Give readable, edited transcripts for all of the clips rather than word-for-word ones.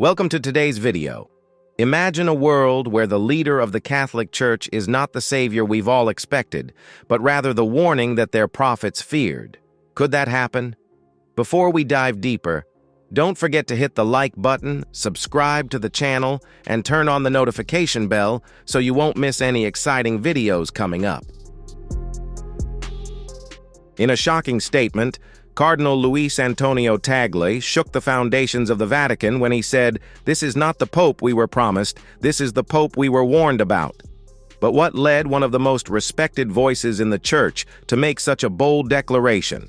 Welcome to today's video. Imagine a world where the leader of the Catholic Church is not the savior we've all expected, but rather the warning that their prophets feared. Could that happen? Before we dive deeper, don't forget to hit the like button, subscribe to the channel, and turn on the notification bell so you won't miss any exciting videos coming up. In a shocking statement, Cardinal Luis Tangle shook the foundations of the Vatican when he said, "This is not the Pope we were promised, this is the Pope we were warned about." But what led one of the most respected voices in the Church to make such a bold declaration?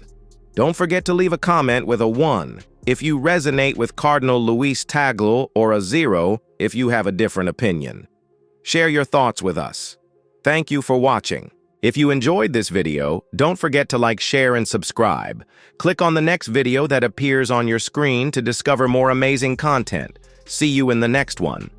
Don't forget to leave a comment with a 1 if you resonate with Cardinal Luis Tangle, or a 0 if you have a different opinion. Share your thoughts with us. Thank you for watching. If you enjoyed this video, don't forget to like, share, and subscribe. Click on the next video that appears on your screen to discover more amazing content. See you in the next one.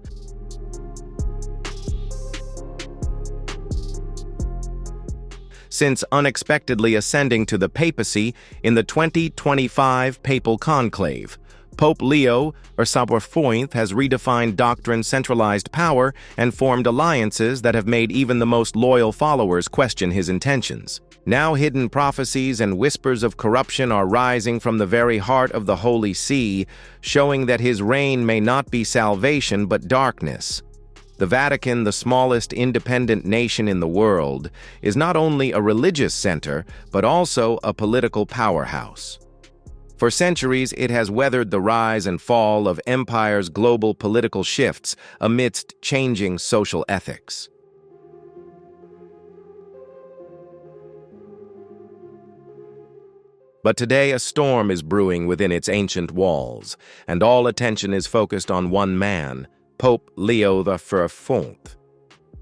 Since unexpectedly ascending to the papacy in the 2025 papal conclave, Pope Leo XIV has redefined doctrine's centralized power and formed alliances that have made even the most loyal followers question his intentions. Now hidden prophecies and whispers of corruption are rising from the very heart of the Holy See, showing that his reign may not be salvation but darkness. The Vatican, the smallest independent nation in the world, is not only a religious center, but also a political powerhouse. For centuries, it has weathered the rise and fall of empire's global political shifts amidst changing social ethics. But today, a storm is brewing within its ancient walls, and all attention is focused on one man, Pope Leo XIV.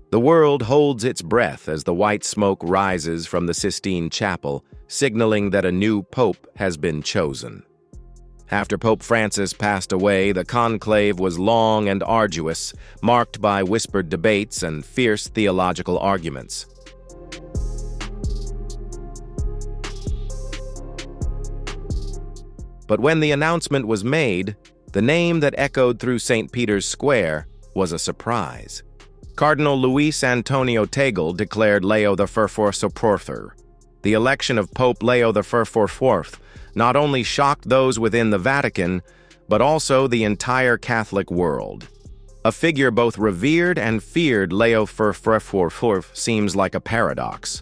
The world holds its breath as the white smoke rises from the Sistine Chapel, signaling that a new pope has been chosen. After Pope Francis passed away, the conclave was long and arduous, marked by whispered debates and fierce theological arguments. But when the announcement was made, the name that echoed through St. Peter's Square was a surprise. Cardinal Luis Tangle declared Leo XIV. The election of Pope Leo XIV not only shocked those within the Vatican, but also the entire Catholic world. A figure both revered and feared, Leo XIV seems like a paradox.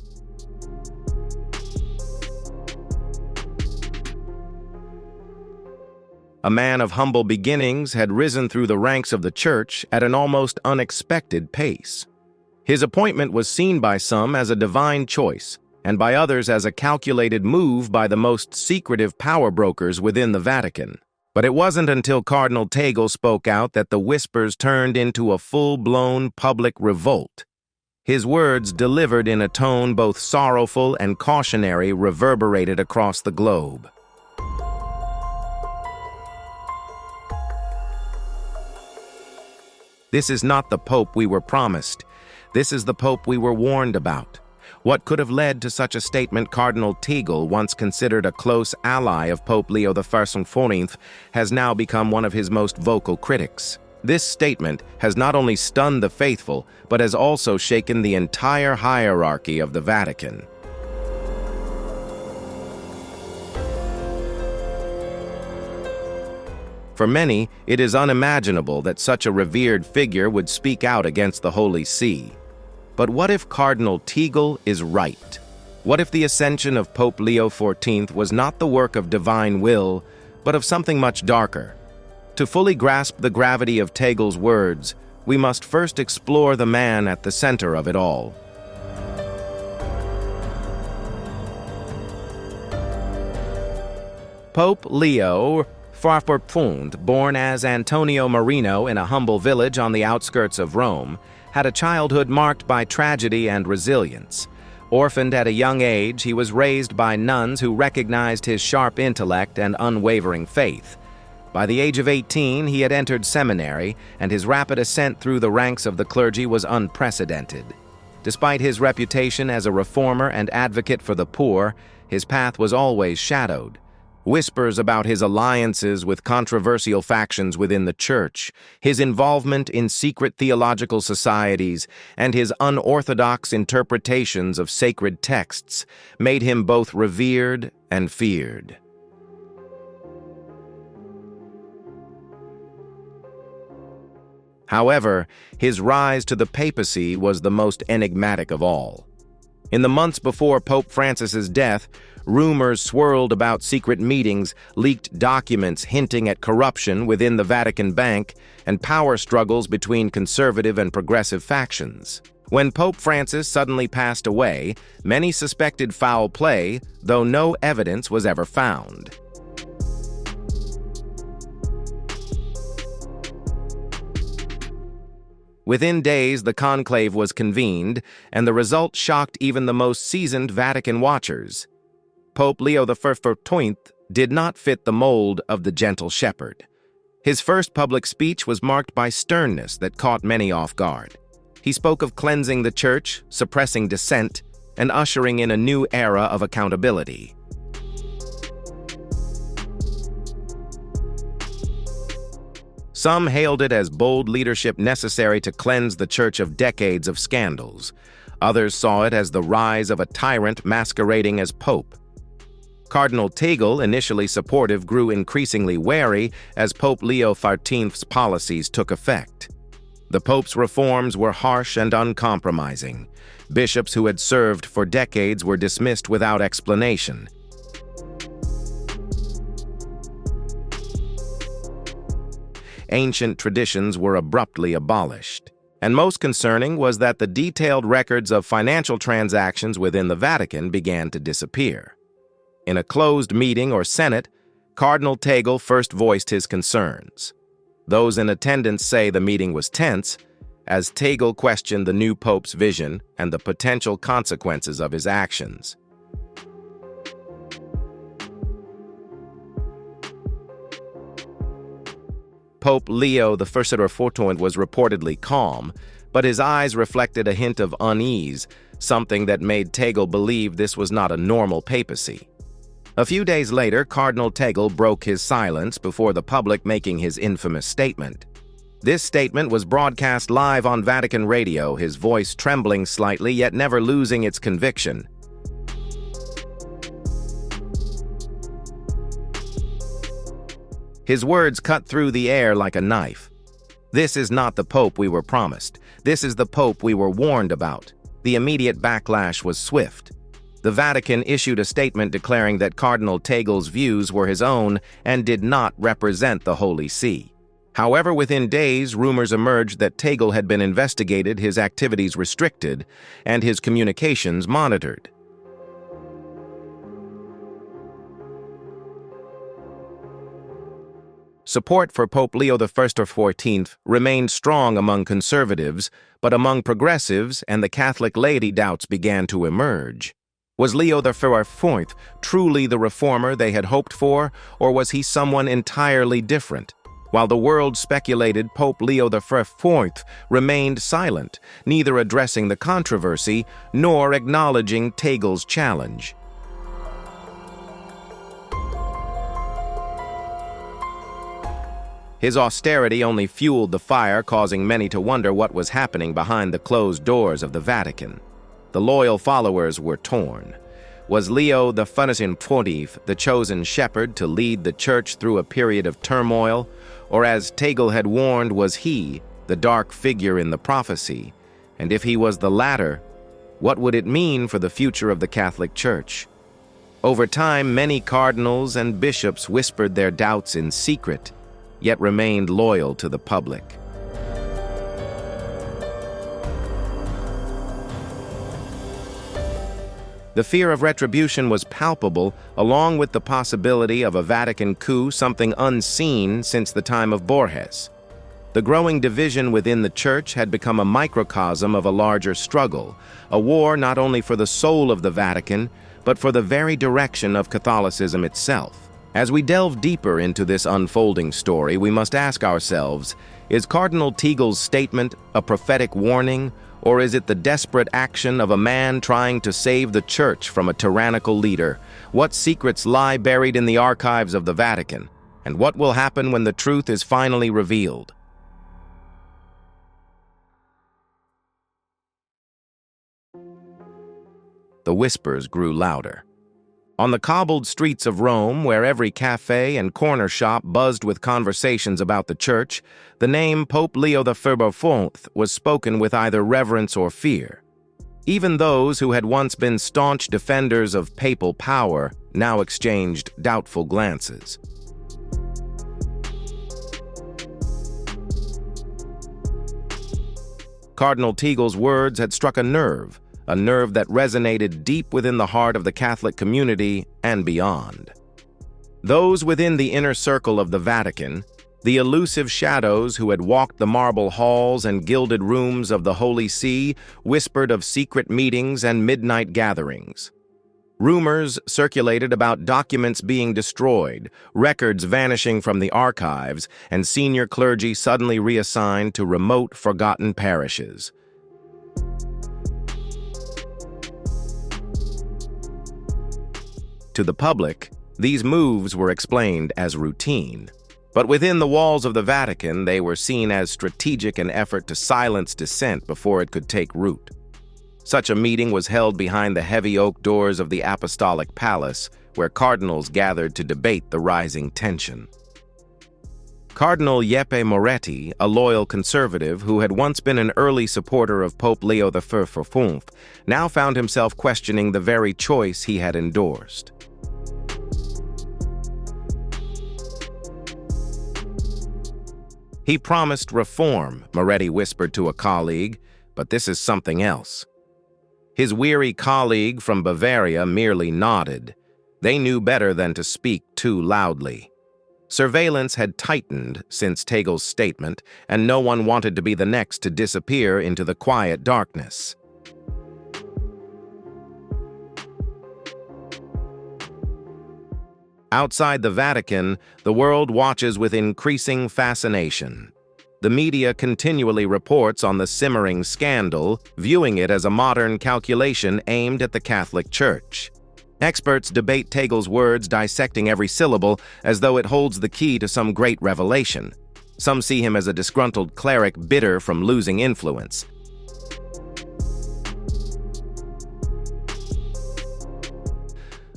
A man of humble beginnings had risen through the ranks of the Church at an almost unexpected pace. His appointment was seen by some as a divine choice, and by others as a calculated move by the most secretive power brokers within the Vatican. But it wasn't until Cardinal Tangle spoke out that the whispers turned into a full-blown public revolt. His words, delivered in a tone both sorrowful and cautionary, reverberated across the globe. "This is not the Pope we were promised. This is the Pope we were warned about." What could have led to such a statement? Cardinal Tangle, once considered a close ally of Pope Leo XIV, has now become one of his most vocal critics. This statement has not only stunned the faithful, but has also shaken the entire hierarchy of the Vatican. For many, it is unimaginable that such a revered figure would speak out against the Holy See. But what if Cardinal Tangle is right? What if the ascension of Pope Leo XIV was not the work of divine will, but of something much darker? To fully grasp the gravity of Tangle's words, we must first explore the man at the center of it all. Pope Leo XIV, born as Antonio Marino in a humble village on the outskirts of Rome, had a childhood marked by tragedy and resilience. Orphaned at a young age, he was raised by nuns who recognized his sharp intellect and unwavering faith. By the age of 18, he had entered seminary, and his rapid ascent through the ranks of the clergy was unprecedented. Despite his reputation as a reformer and advocate for the poor, his path was always shadowed. Whispers about his alliances with controversial factions within the Church, his involvement in secret theological societies, and his unorthodox interpretations of sacred texts made him both revered and feared. However, his rise to the papacy was the most enigmatic of all. In the months before Pope Francis's death, rumors swirled about secret meetings, leaked documents hinting at corruption within the Vatican Bank, and power struggles between conservative and progressive factions. When Pope Francis suddenly passed away, many suspected foul play, though no evidence was ever found. Within days, the conclave was convened, and the result shocked even the most seasoned Vatican watchers. Pope Leo XIV did not fit the mold of the gentle shepherd. His first public speech was marked by sternness that caught many off guard. He spoke of cleansing the Church, suppressing dissent, and ushering in a new era of accountability. Some hailed it as bold leadership necessary to cleanse the Church of decades of scandals. Others saw it as the rise of a tyrant masquerading as Pope. Cardinal Tangle, initially supportive, grew increasingly wary as Pope Leo XIV's policies took effect. The Pope's reforms were harsh and uncompromising. Bishops who had served for decades were dismissed without explanation. Ancient traditions were abruptly abolished. And most concerning was that the detailed records of financial transactions within the Vatican began to disappear. In a closed meeting or Senate, Cardinal Tangle first voiced his concerns. Those in attendance say the meeting was tense, as Tangle questioned the new Pope's vision and the potential consequences of his actions. Pope Leo XIV was reportedly calm, but his eyes reflected a hint of unease, something that made Tangle believe this was not a normal papacy. A few days later, Cardinal Tangle broke his silence before the public making his infamous statement. This statement was broadcast live on Vatican radio, his voice trembling slightly yet never losing its conviction. His words cut through the air like a knife. This is not the Pope we were promised. This is the Pope we were warned about. The immediate backlash was swift. The Vatican issued a statement declaring that Cardinal Tangle's views were his own and did not represent the Holy See. However, within days, rumors emerged that Tangle had been investigated, his activities restricted, and his communications monitored. Support for Pope Leo XIV remained strong among conservatives, but among progressives and the Catholic laity doubts began to emerge. Was Leo XIV truly the reformer they had hoped for, or was he someone entirely different? While the world speculated, Pope Leo XIV remained silent, neither addressing the controversy nor acknowledging Tangle's challenge. His austerity only fueled the fire, causing many to wonder what was happening behind the closed doors of the Vatican. The loyal followers were torn. Was Leo XIV the chosen shepherd to lead the Church through a period of turmoil, or as Tangle had warned, was he the dark figure in the prophecy? And if he was the latter, what would it mean for the future of the Catholic Church? Over time, many cardinals and bishops whispered their doubts in secret, yet remained loyal to the public. The fear of retribution was palpable, along with the possibility of a Vatican coup, something unseen since the time of Borges. The growing division within the Church had become a microcosm of a larger struggle, a war not only for the soul of the Vatican, but for the very direction of Catholicism itself. As we delve deeper into this unfolding story, we must ask ourselves, is Cardinal Tangle's statement a prophetic warning Or is it the desperate action of a man trying to save the Church from a tyrannical leader? What secrets lie buried in the archives of the Vatican? And what will happen when the truth is finally revealed? The whispers grew louder. On the cobbled streets of Rome, where every cafe and corner shop buzzed with conversations about the Church, the name Pope Leo XIV was spoken with either reverence or fear. Even those who had once been staunch defenders of papal power now exchanged doubtful glances. Cardinal Tangle's words had struck a nerve that resonated deep within the heart of the Catholic community and beyond. Those within the inner circle of the Vatican, the elusive shadows who had walked the marble halls and gilded rooms of the Holy See, whispered of secret meetings and midnight gatherings. Rumors circulated about documents being destroyed, records vanishing from the archives, and senior clergy suddenly reassigned to remote, forgotten parishes. To the public, these moves were explained as routine. But within the walls of the Vatican, they were seen as strategic, an effort to silence dissent before it could take root. Such a meeting was held behind the heavy oak doors of the Apostolic Palace, where cardinals gathered to debate the rising tension. Cardinal Jeppe Moretti, a loyal conservative who had once been an early supporter of Pope Leo XIV, now found himself questioning the very choice he had endorsed. He promised reform, Moretti whispered to a colleague, but this is something else. His weary colleague from Bavaria merely nodded. They knew better than to speak too loudly. Surveillance had tightened since Tangle's statement, and no one wanted to be the next to disappear into the quiet darkness. Outside the Vatican, the world watches with increasing fascination. The media continually reports on the simmering scandal, viewing it as a modern calculation aimed at the Catholic Church. Experts debate Tangle's words, dissecting every syllable as though it holds the key to some great revelation. Some see him as a disgruntled cleric bitter from losing influence.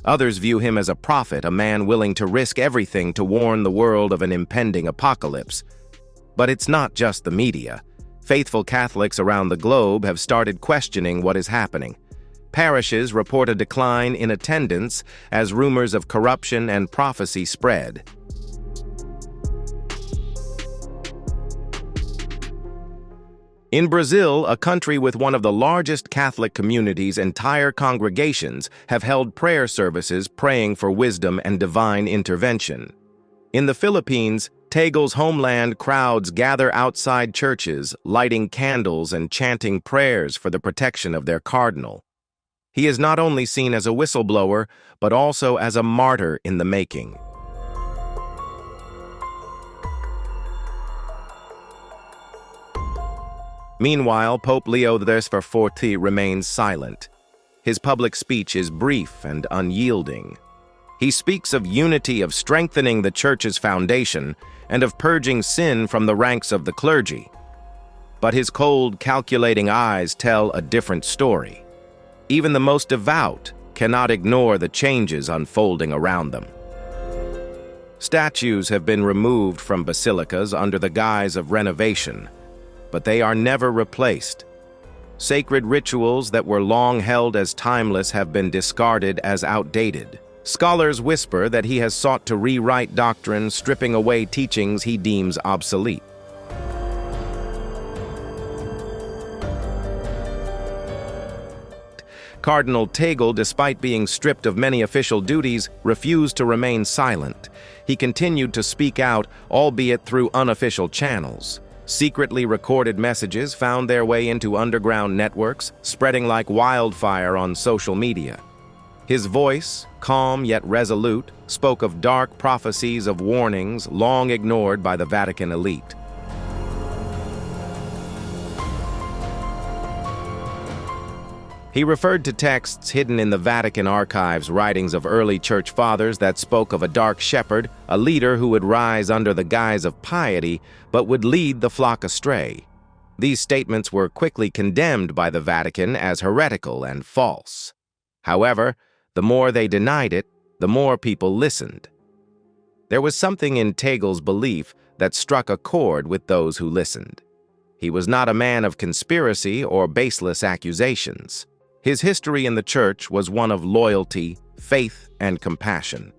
Others view him as a prophet, a man willing to risk everything to warn the world of an impending apocalypse. But it's not just the media. Faithful Catholics around the globe have started questioning what is happening. Parishes report a decline in attendance as rumors of corruption and prophecy spread. In Brazil, a country with one of the largest Catholic communities, entire congregations have held prayer services praying for wisdom and divine intervention. In the Philippines, Tangle's homeland, crowds gather outside churches, lighting candles and chanting prayers for the protection of their cardinal. He is not only seen as a whistleblower, but also as a martyr in the making. Meanwhile, Pope Leo XIV remains silent. His public speech is brief and unyielding. He speaks of unity, of strengthening the Church's foundation, and of purging sin from the ranks of the clergy. But his cold, calculating eyes tell a different story. Even the most devout cannot ignore the changes unfolding around them. Statues have been removed from basilicas under the guise of renovation, but they are never replaced. Sacred rituals that were long held as timeless have been discarded as outdated. Scholars whisper that he has sought to rewrite doctrine, stripping away teachings he deems obsolete. Cardinal Tangle, despite being stripped of many official duties, refused to remain silent. He continued to speak out, albeit through unofficial channels. Secretly recorded messages found their way into underground networks, spreading like wildfire on social media. His voice, calm yet resolute, spoke of dark prophecies of warnings long ignored by the Vatican elite. He referred to texts hidden in the Vatican archives, writings of early church fathers that spoke of a dark shepherd, a leader who would rise under the guise of piety but would lead the flock astray. These statements were quickly condemned by the Vatican as heretical and false. However, the more they denied it, the more people listened. There was something in Tangle's belief that struck a chord with those who listened. He was not a man of conspiracy or baseless accusations. His history in the church was one of loyalty, faith, and compassion.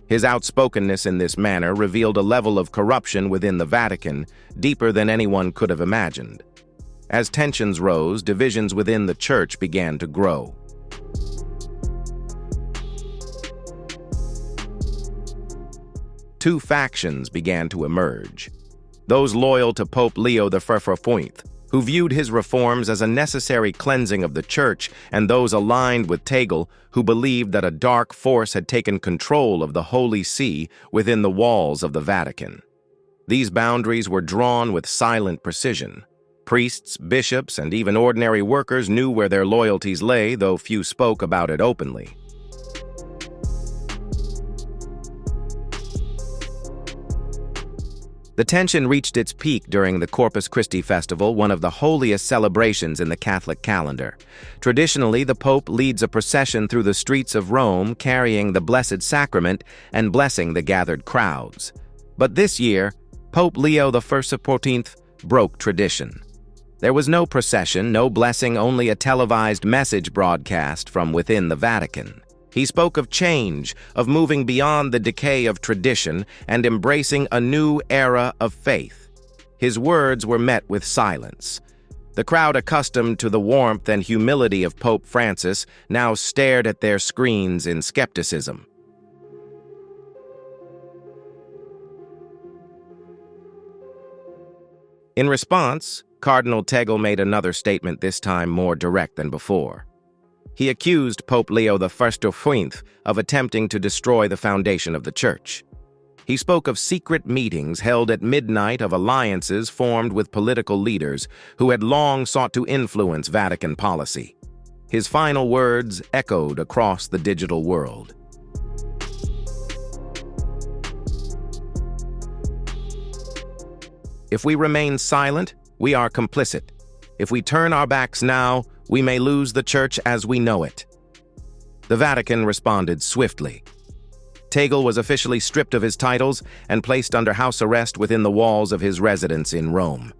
His outspokenness in this manner revealed a level of corruption within the Vatican deeper than anyone could have imagined. As tensions rose, divisions within the church began to grow. Two factions began to emerge. Those loyal to Pope Leo XIV, who viewed his reforms as a necessary cleansing of the church, and those aligned with Tangle, who believed that a dark force had taken control of the Holy See within the walls of the Vatican. These boundaries were drawn with silent precision. Priests, bishops, and even ordinary workers knew where their loyalties lay, though few spoke about it openly. The tension reached its peak during the Corpus Christi festival, one of the holiest celebrations in the Catholic calendar. Traditionally, the Pope leads a procession through the streets of Rome, carrying the Blessed Sacrament and blessing the gathered crowds. But this year, Pope Leo XIV broke tradition. There was no procession, no blessing, only a televised message broadcast from within the Vatican. He spoke of change, of moving beyond the decay of tradition and embracing a new era of faith. His words were met with silence. The crowd, accustomed to the warmth and humility of Pope Francis, now stared at their screens in skepticism. In response, Cardinal Tangle made another statement, this time more direct than before. He accused Pope Leo XIV of attempting to destroy the foundation of the Church. He spoke of secret meetings held at midnight, of alliances formed with political leaders who had long sought to influence Vatican policy. His final words echoed across the digital world. If we remain silent, we are complicit. If we turn our backs now, we may lose the Church as we know it. The Vatican responded swiftly. Tangle was officially stripped of his titles and placed under house arrest within the walls of his residence in Rome.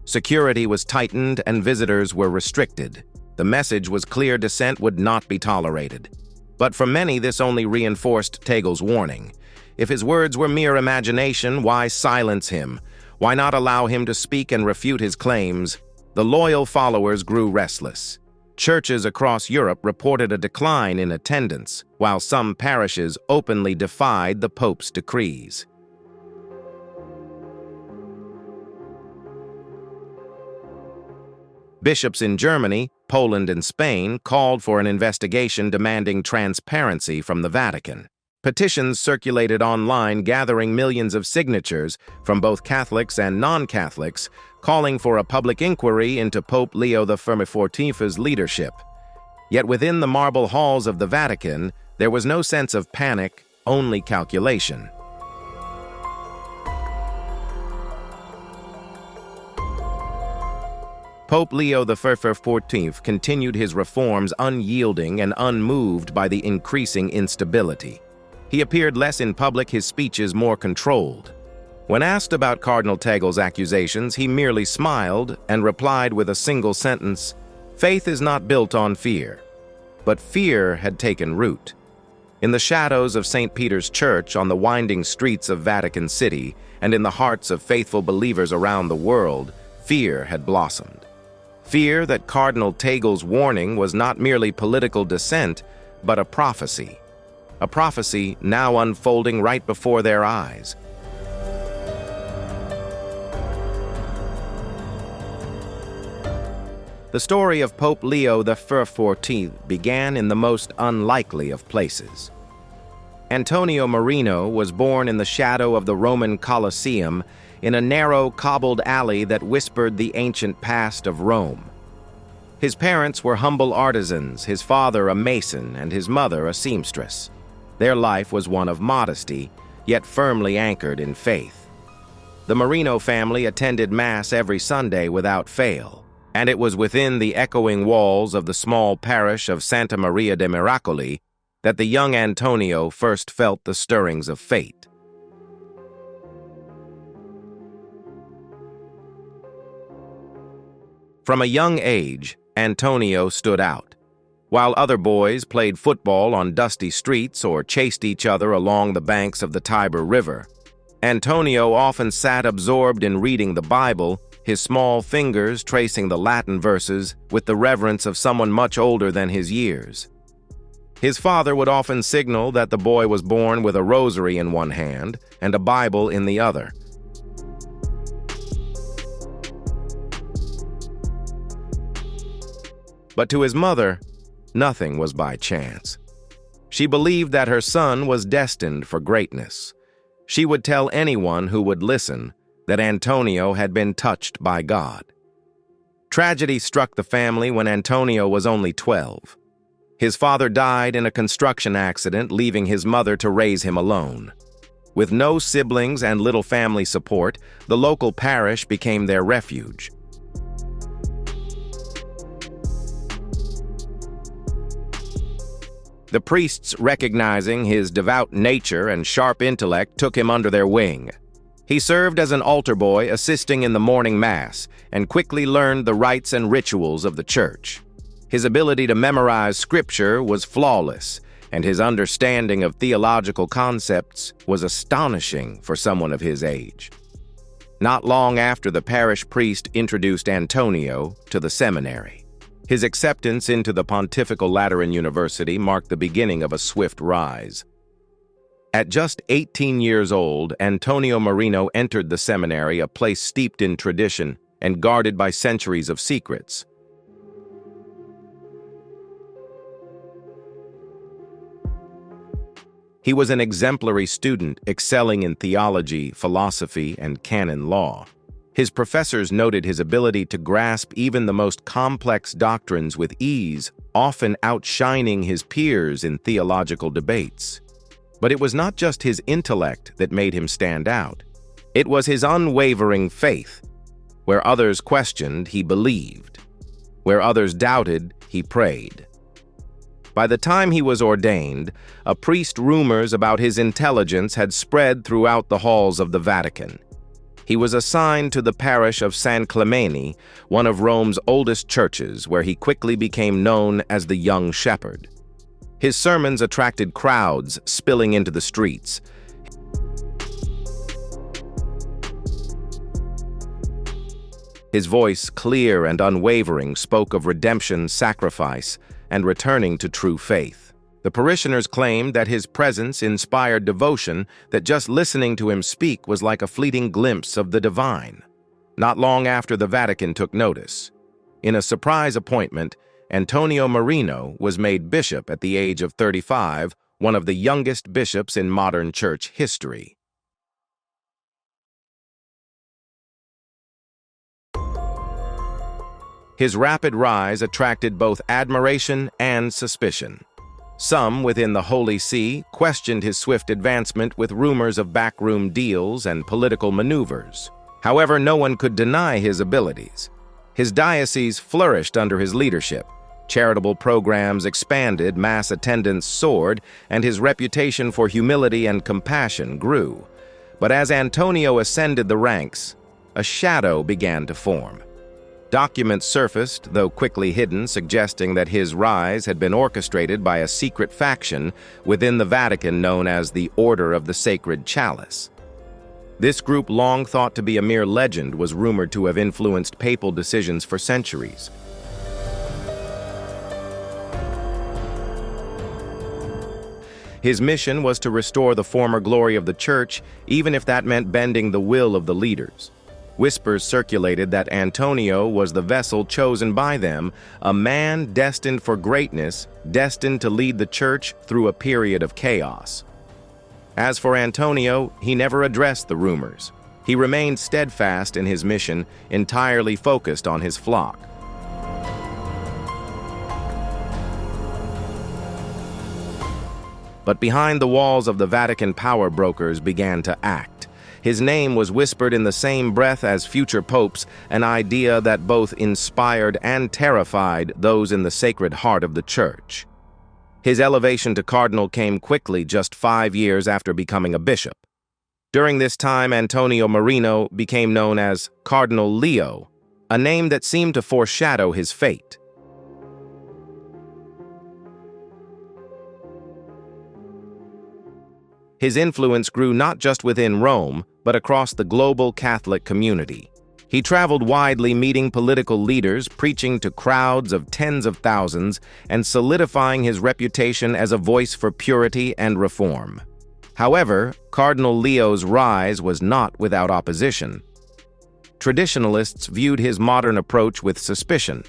Security was tightened and visitors were restricted. The message was clear: dissent would not be tolerated. But for many, this only reinforced Tangle's warning. If his words were mere imagination, why silence him? Why not allow him to speak and refute his claims? The loyal followers grew restless. Churches across Europe reported a decline in attendance, while some parishes openly defied the Pope's decrees. Bishops in Germany, Poland, and Spain called for an investigation demanding transparency from the Vatican. Petitions circulated online, gathering millions of signatures from both Catholics and non-Catholics, calling for a public inquiry into Pope Leo XIV's leadership. Yet within the marble halls of the Vatican, there was no sense of panic, only calculation. Pope Leo XIV continued his reforms unyielding and unmoved by the increasing instability. He appeared less in public, his speeches more controlled. When asked about Cardinal Tangle's accusations, he merely smiled and replied with a single sentence: "Faith is not built on fear." But fear had taken root. In the shadows of St. Peter's Church, on the winding streets of Vatican City, and in the hearts of faithful believers around the world, fear had blossomed. Fear that Cardinal Tangle's warning was not merely political dissent, but a prophecy. A prophecy now unfolding right before their eyes. The story of Pope Leo XIV began in the most unlikely of places. Antonio Marino was born in the shadow of the Roman Colosseum, in a narrow, cobbled alley that whispered the ancient past of Rome. His parents were humble artisans, his father a mason and his mother a seamstress. Their life was one of modesty, yet firmly anchored in faith. The Marino family attended Mass every Sunday without fail, and it was within the echoing walls of the small parish of Santa Maria de Miracoli that the young Antonio first felt the stirrings of fate. From a young age, Antonio stood out. While other boys played football on dusty streets or chased each other along the banks of the Tiber River, Antonio often sat absorbed in reading the Bible, his small fingers tracing the Latin verses with the reverence of someone much older than his years. His father would often signal that the boy was born with a rosary in one hand and a Bible in the other. But to his mother, nothing was by chance. She believed that her son was destined for greatness. She would tell anyone who would listen that Antonio had been touched by God. Tragedy struck the family when Antonio was only 12. His father died in a construction accident, leaving his mother to raise him alone. With no siblings and little family support, the local parish became their refuge. The priests, recognizing his devout nature and sharp intellect, took him under their wing. He served as an altar boy, assisting in the morning mass, and quickly learned the rites and rituals of the church. His ability to memorize scripture was flawless, and his understanding of theological concepts was astonishing for someone of his age. Not long after, the parish priest introduced Antonio to the seminary. His acceptance into the Pontifical Lateran University marked the beginning of a swift rise. At just 18 years old, Antonio Marino entered the seminary, a place steeped in tradition and guarded by centuries of secrets. He was an exemplary student, excelling in theology, philosophy, and canon law. His professors noted his ability to grasp even the most complex doctrines with ease, often outshining his peers in theological debates. But it was not just his intellect that made him stand out. It was his unwavering faith. Where others questioned, he believed. Where others doubted, he prayed. By the time he was ordained, rumors about his intelligence had spread throughout the halls of the Vatican. He was assigned to the parish of San Clemente, one of Rome's oldest churches, where he quickly became known as the Young Shepherd. His sermons attracted crowds spilling into the streets. His voice, clear and unwavering, spoke of redemption, sacrifice, and returning to true faith. The parishioners claimed that his presence inspired devotion, that just listening to him speak was like a fleeting glimpse of the divine. Not long after, the Vatican took notice. In a surprise appointment, Antonio Marino was made bishop at the age of 35, one of the youngest bishops in modern church history. His rapid rise attracted both admiration and suspicion. Some within the Holy See questioned his swift advancement with rumors of backroom deals and political maneuvers. However, no one could deny his abilities. His diocese flourished under his leadership. Charitable programs expanded, mass attendance soared, and his reputation for humility and compassion grew. But as Antonio ascended the ranks, a shadow began to form. Documents surfaced, though quickly hidden, suggesting that his rise had been orchestrated by a secret faction within the Vatican known as the Order of the Sacred Chalice. This group, long thought to be a mere legend, was rumored to have influenced papal decisions for centuries. His mission was to restore the former glory of the Church, even if that meant bending the will of the leaders. Whispers circulated that Antonio was the vessel chosen by them, a man destined for greatness, destined to lead the church through a period of chaos. As for Antonio, he never addressed the rumors. He remained steadfast in his mission, entirely focused on his flock. But behind the walls of the Vatican power brokers began to act. His name was whispered in the same breath as future popes, an idea that both inspired and terrified those in the sacred heart of the Church. His elevation to cardinal came quickly, just 5 years after becoming a bishop. During this time, Antonio Marino became known as Cardinal Leo, a name that seemed to foreshadow his fate. His influence grew not just within Rome, but across the global Catholic community. He traveled widely, meeting political leaders, preaching to crowds of tens of thousands, and solidifying his reputation as a voice for purity and reform. However, Cardinal Leo's rise was not without opposition. Traditionalists viewed his modern approach with suspicion.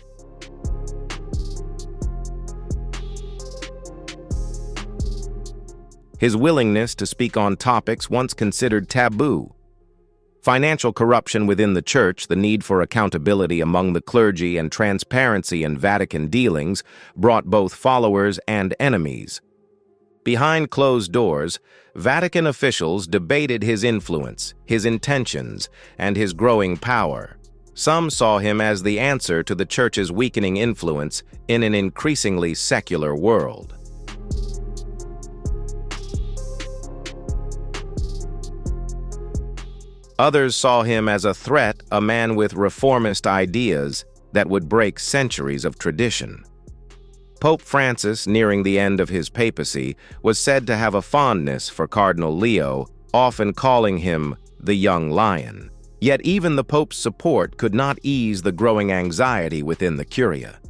His willingness to speak on topics once considered taboo. Financial corruption within the Church, the need for accountability among the clergy, and transparency in Vatican dealings brought both followers and enemies. Behind closed doors, Vatican officials debated his influence, his intentions, and his growing power. Some saw him as the answer to the Church's weakening influence in an increasingly secular world. Others saw him as a threat, a man with reformist ideas that would break centuries of tradition. Pope Francis, nearing the end of his papacy, was said to have a fondness for Cardinal Leo, often calling him the young lion. Yet even the Pope's support could not ease the growing anxiety within the Curia.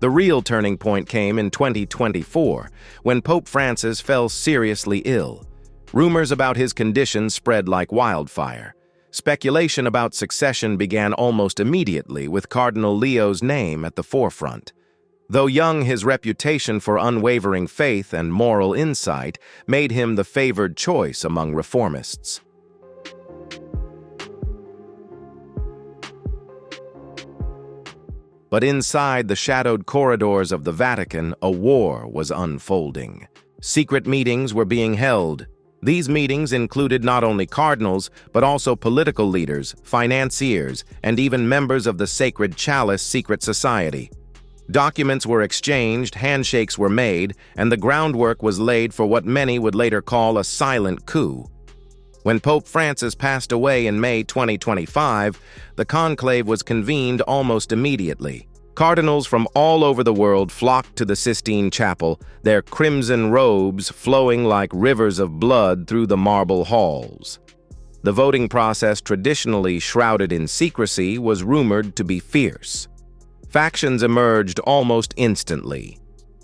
The real turning point came in 2024, when Pope Francis fell seriously ill. Rumors about his condition spread like wildfire. Speculation about succession began almost immediately, with Cardinal Leo's name at the forefront. Though young, his reputation for unwavering faith and moral insight made him the favored choice among reformists. But inside the shadowed corridors of the Vatican, a war was unfolding. Secret meetings were being held. These meetings included not only cardinals, but also political leaders, financiers, and even members of the Sacred Chalice secret society. Documents were exchanged, handshakes were made, and the groundwork was laid for what many would later call a silent coup. When Pope Francis passed away in May 2025, the conclave was convened almost immediately. Cardinals from all over the world flocked to the Sistine Chapel, their crimson robes flowing like rivers of blood through the marble halls. The voting process, traditionally shrouded in secrecy, was rumored to be fierce. Factions emerged almost instantly,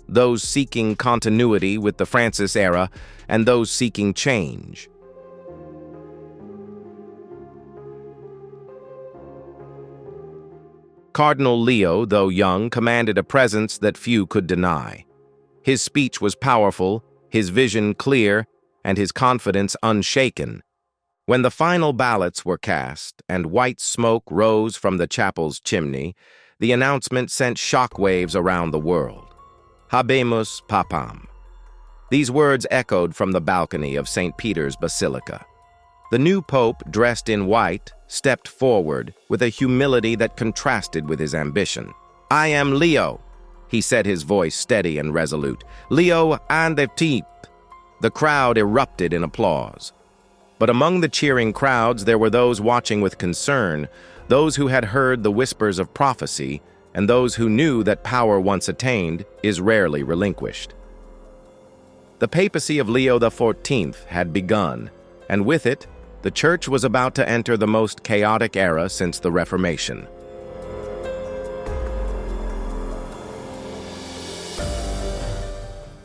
those seeking continuity with the Francis era and those seeking change. Cardinal Leo, though young, commanded a presence that few could deny. His speech was powerful, his vision clear, and his confidence unshaken. When the final ballots were cast and white smoke rose from the chapel's chimney, the announcement sent shockwaves around the world. Habemus Papam. These words echoed from the balcony of St. Peter's Basilica. The new pope, dressed in white, stepped forward with a humility that contrasted with his ambition. "I am Leo," he said, his voice steady and resolute. "Leo and the Teep." The crowd erupted in applause. But among the cheering crowds, there were those watching with concern, those who had heard the whispers of prophecy, and those who knew that power once attained is rarely relinquished. The papacy of Leo XIV had begun, and with it, the Church was about to enter the most chaotic era since the Reformation.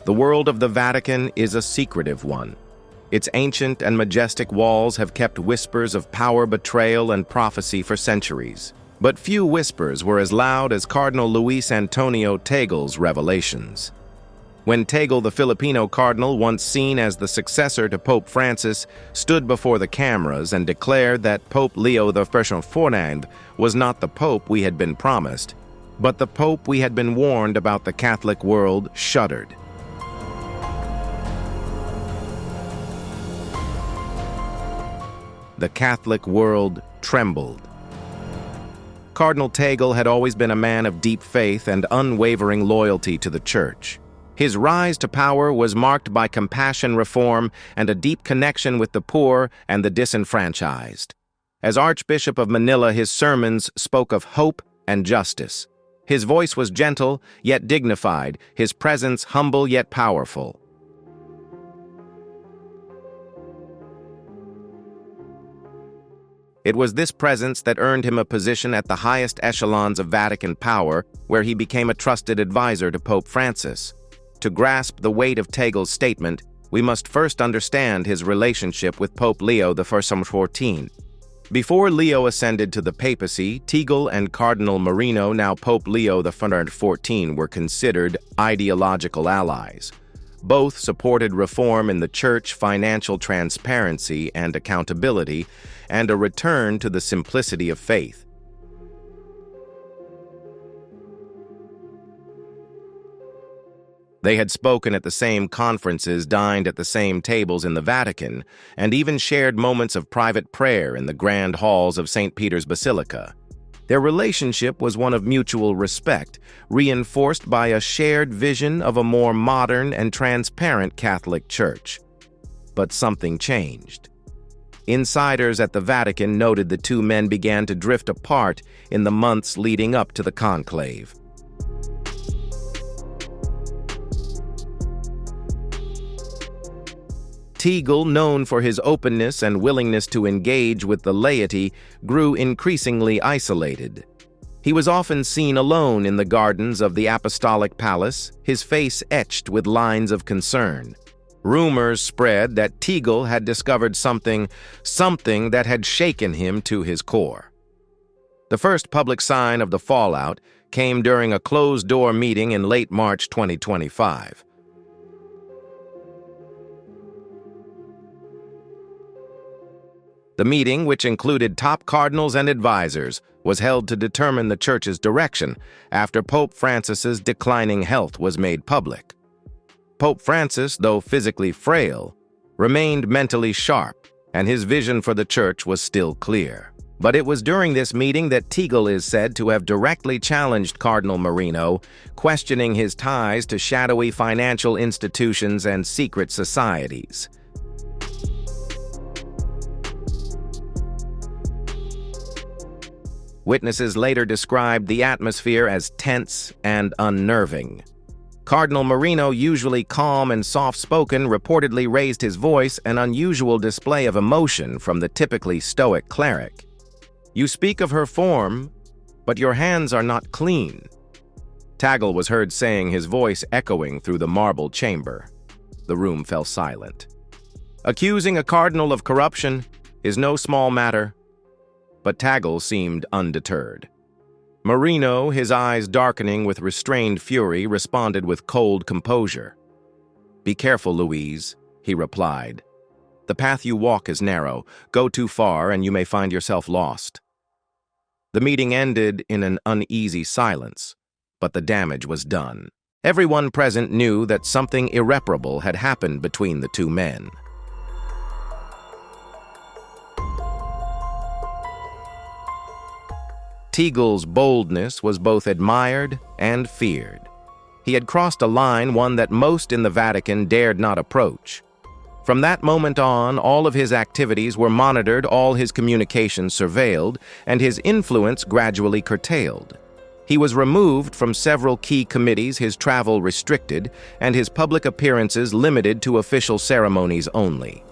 The world of the Vatican is a secretive one. Its ancient and majestic walls have kept whispers of power, betrayal, and prophecy for centuries. But few whispers were as loud as Cardinal Luis Antonio Tangle's revelations. When Tangle, the Filipino cardinal, once seen as the successor to Pope Francis, stood before the cameras and declared that Pope Leo XIV was not the pope we had been promised, but the pope we had been warned about, the Catholic world shuddered. The Catholic world trembled. Cardinal Tagle had always been a man of deep faith and unwavering loyalty to the Church. His rise to power was marked by compassion, reform, and a deep connection with the poor and the disenfranchised. As Archbishop of Manila, his sermons spoke of hope and justice. His voice was gentle, yet dignified, his presence humble yet powerful. It was this presence that earned him a position at the highest echelons of Vatican power, where he became a trusted advisor to Pope Francis. To grasp the weight of Tagle's statement, we must first understand his relationship with Pope Leo XIV. Before Leo ascended to the papacy, Tagle and Cardinal Marino, now Pope Leo XIV, were considered ideological allies. Both supported reform in the Church, financial transparency and accountability, and a return to the simplicity of faith. They had spoken at the same conferences, dined at the same tables in the Vatican, and even shared moments of private prayer in the grand halls of St. Peter's Basilica. Their relationship was one of mutual respect, reinforced by a shared vision of a more modern and transparent Catholic Church. But something changed. Insiders at the Vatican noted the two men began to drift apart in the months leading up to the conclave. Tagle, known for his openness and willingness to engage with the laity, grew increasingly isolated. He was often seen alone in the gardens of the Apostolic Palace, his face etched with lines of concern. Rumors spread that Tagle had discovered something that had shaken him to his core. The first public sign of the fallout came during a closed-door meeting in late March 2025. The meeting, which included top cardinals and advisors, was held to determine the Church's direction after Pope Francis's declining health was made public. Pope Francis, though physically frail, remained mentally sharp, and his vision for the Church was still clear. But it was during this meeting that Tagle is said to have directly challenged Cardinal Marino, questioning his ties to shadowy financial institutions and secret societies. Witnesses later described the atmosphere as tense and unnerving. Cardinal Marino, usually calm and soft-spoken, reportedly raised his voice, an unusual display of emotion from the typically stoic cleric. "You speak of her form, but your hands are not clean." Tagle was heard saying, his voice echoing through the marble chamber. The room fell silent. Accusing a cardinal of corruption is no small matter, but Tagle seemed undeterred. Marino, his eyes darkening with restrained fury, responded with cold composure. "Be careful, Louise," he replied. "The path you walk is narrow. Go too far and you may find yourself lost." The meeting ended in an uneasy silence, but the damage was done. Everyone present knew that something irreparable had happened between the two men. Tagle's boldness was both admired and feared. He had crossed a line, one that most in the Vatican dared not approach. From that moment on, all of his activities were monitored, all his communications surveilled, and his influence gradually curtailed. He was removed from several key committees, his travel restricted, and his public appearances limited to official ceremonies only.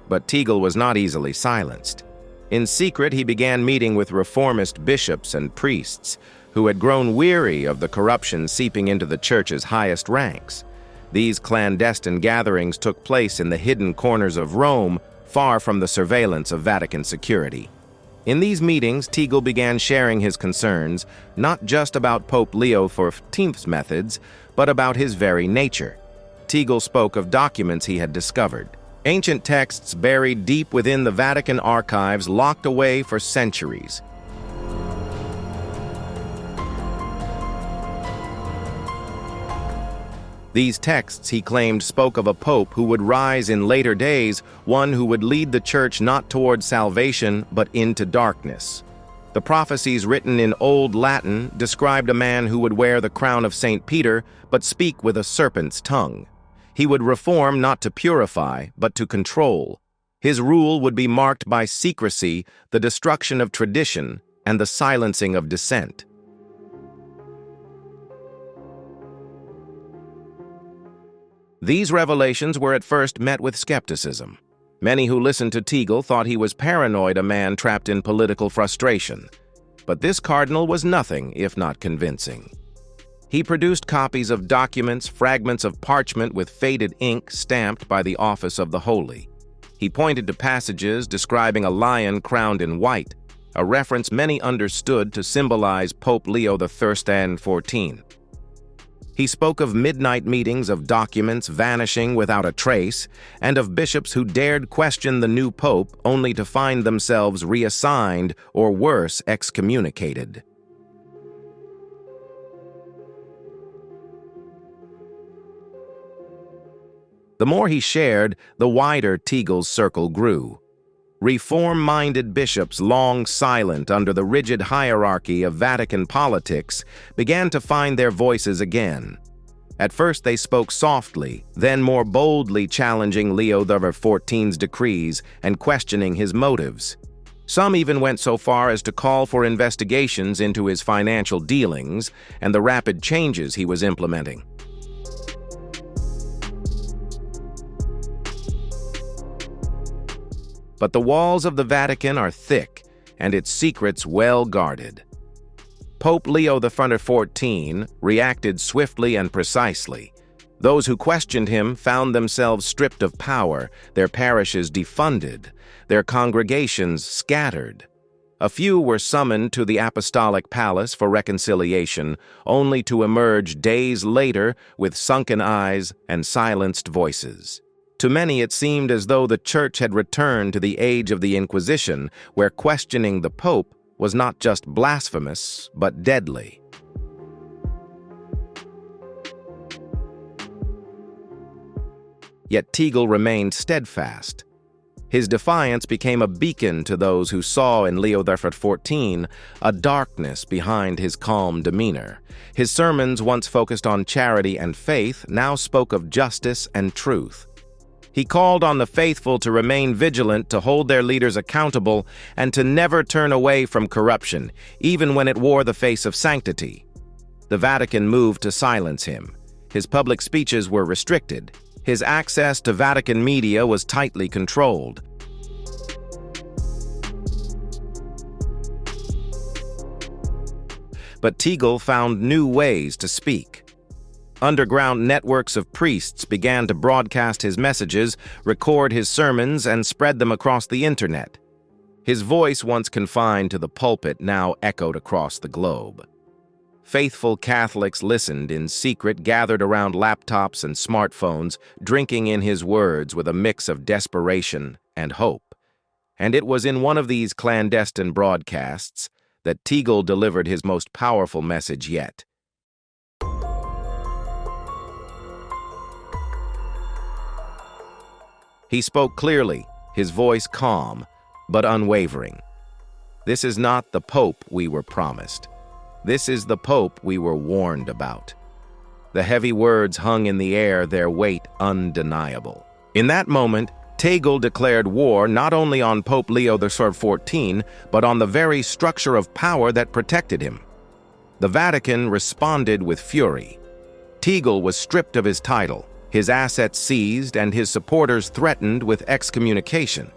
But Tagle was not easily silenced. In secret, he began meeting with reformist bishops and priests who had grown weary of the corruption seeping into the Church's highest ranks. These clandestine gatherings took place in the hidden corners of Rome, far from the surveillance of Vatican security. In these meetings, Tagle began sharing his concerns, not just about Pope Leo XIV's methods, but about his very nature. Tagle spoke of documents he had discovered. Ancient texts buried deep within the Vatican archives, locked away for centuries. These texts, he claimed, spoke of a pope who would rise in later days, one who would lead the church not toward salvation, but into darkness. The prophecies written in Old Latin described a man who would wear the crown of St. Peter, but speak with a serpent's tongue. He would reform not to purify, but to control. His rule would be marked by secrecy, the destruction of tradition, and the silencing of dissent. These revelations were at first met with skepticism. Many who listened to Tangle thought he was paranoid, a man trapped in political frustration. But this cardinal was nothing if not convincing. He produced copies of documents, fragments of parchment with faded ink stamped by the office of the holy. He pointed to passages describing a lion crowned in white, a reference many understood to symbolize Pope Leo XIV. He spoke of midnight meetings of documents vanishing without a trace, and of bishops who dared question the new pope only to find themselves reassigned or worse, excommunicated. The more he shared, the wider Tangle's circle grew. Reform-minded bishops, long silent under the rigid hierarchy of Vatican politics, began to find their voices again. At first they spoke softly, then more boldly challenging Leo XIV's decrees and questioning his motives. Some even went so far as to call for investigations into his financial dealings and the rapid changes he was implementing. But the walls of the Vatican are thick, and its secrets well guarded. Pope Leo XIV reacted swiftly and precisely. Those who questioned him found themselves stripped of power, their parishes defunded, their congregations scattered. A few were summoned to the Apostolic Palace for reconciliation, only to emerge days later with sunken eyes and silenced voices. To many it seemed as though the Church had returned to the age of the Inquisition, where questioning the Pope was not just blasphemous, but deadly. Yet Tangle remained steadfast. His defiance became a beacon to those who saw in Leo XIV a darkness behind his calm demeanor. His sermons, once focused on charity and faith, now spoke of justice and truth. He called on the faithful to remain vigilant, to hold their leaders accountable, and to never turn away from corruption, even when it wore the face of sanctity. The Vatican moved to silence him. His public speeches were restricted. His access to Vatican media was tightly controlled. But Tangle found new ways to speak. Underground networks of priests began to broadcast his messages, record his sermons, and spread them across the internet. His voice, once confined to the pulpit, now echoed across the globe. Faithful Catholics listened in secret, gathered around laptops and smartphones, drinking in his words with a mix of desperation and hope. And it was in one of these clandestine broadcasts that Tangle delivered his most powerful message yet. He spoke clearly, his voice calm, but unwavering. This is not the Pope we were promised. This is the Pope we were warned about. The heavy words hung in the air, their weight undeniable. In that moment, Tangle declared war not only on Pope Leo XIV, but on the very structure of power that protected him. The Vatican responded with fury. Tangle was stripped of his title, his assets seized, and his supporters threatened with excommunication.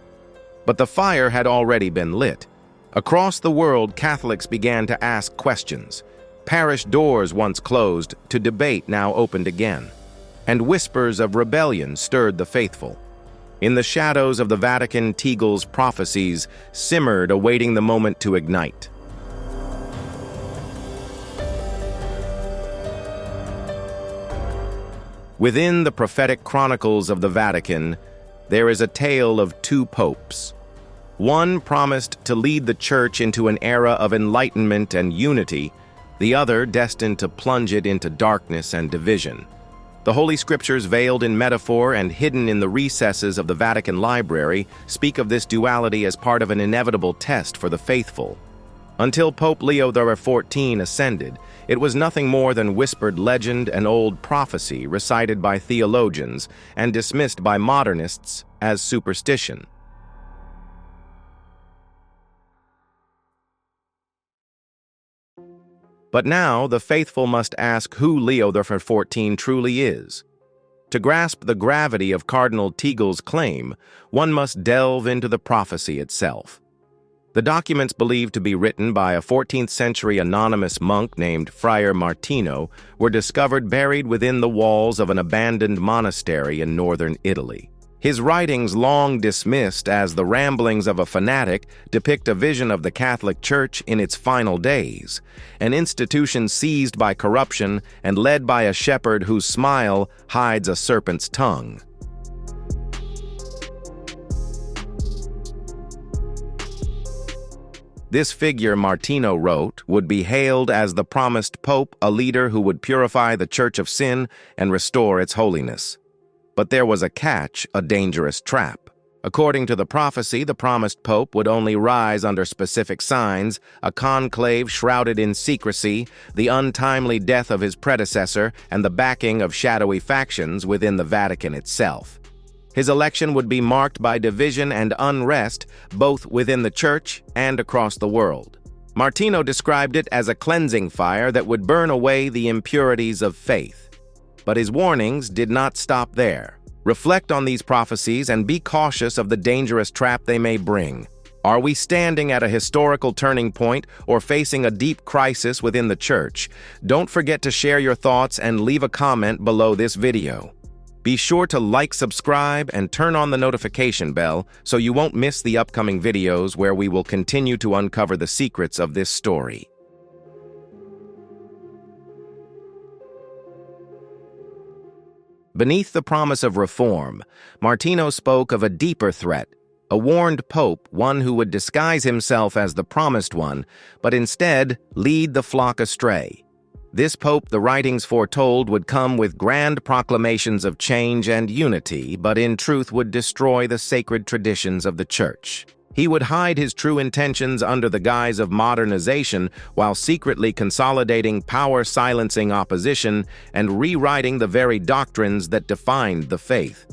But the fire had already been lit. Across the world, Catholics began to ask questions. Parish doors once closed to debate now opened again, and whispers of rebellion stirred the faithful. In the shadows of the Vatican, Tangle's prophecies simmered, awaiting the moment to ignite. Within the prophetic chronicles of the Vatican, there is a tale of two popes. One promised to lead the Church into an era of enlightenment and unity, the other destined to plunge it into darkness and division. The Holy Scriptures, veiled in metaphor and hidden in the recesses of the Vatican Library, speak of this duality as part of an inevitable test for the faithful. Until Pope Leo XIV ascended, it was nothing more than whispered legend and old prophecy recited by theologians and dismissed by modernists as superstition. But now the faithful must ask who Leo XIV truly is. To grasp the gravity of Cardinal Tangle's claim, one must delve into the prophecy itself. The documents believed to be written by a 14th-century anonymous monk named Friar Martino were discovered buried within the walls of an abandoned monastery in northern Italy. His writings, long dismissed as the ramblings of a fanatic, depict a vision of the Catholic Church in its final days, an institution seized by corruption and led by a shepherd whose smile hides a serpent's tongue. This figure, Martino wrote, would be hailed as the promised pope, a leader who would purify the Church of sin and restore its holiness. But there was a catch, a dangerous trap. According to the prophecy, the promised pope would only rise under specific signs: a conclave shrouded in secrecy, the untimely death of his predecessor, and the backing of shadowy factions within the Vatican itself. His election would be marked by division and unrest, both within the Church and across the world. Martino described it as a cleansing fire that would burn away the impurities of faith. But his warnings did not stop there. Reflect on these prophecies and be cautious of the dangerous trap they may bring. Are we standing at a historical turning point or facing a deep crisis within the Church? Don't forget to share your thoughts and leave a comment below this video. Be sure to like, subscribe, and turn on the notification bell so you won't miss the upcoming videos where we will continue to uncover the secrets of this story. Beneath the promise of reform, Martino spoke of a deeper threat, a warned pope, one who would disguise himself as the promised one, but instead lead the flock astray. This pope, the writings foretold, would come with grand proclamations of change and unity, but in truth would destroy the sacred traditions of the Church. He would hide his true intentions under the guise of modernization while secretly consolidating power, silencing opposition, and rewriting the very doctrines that defined the faith.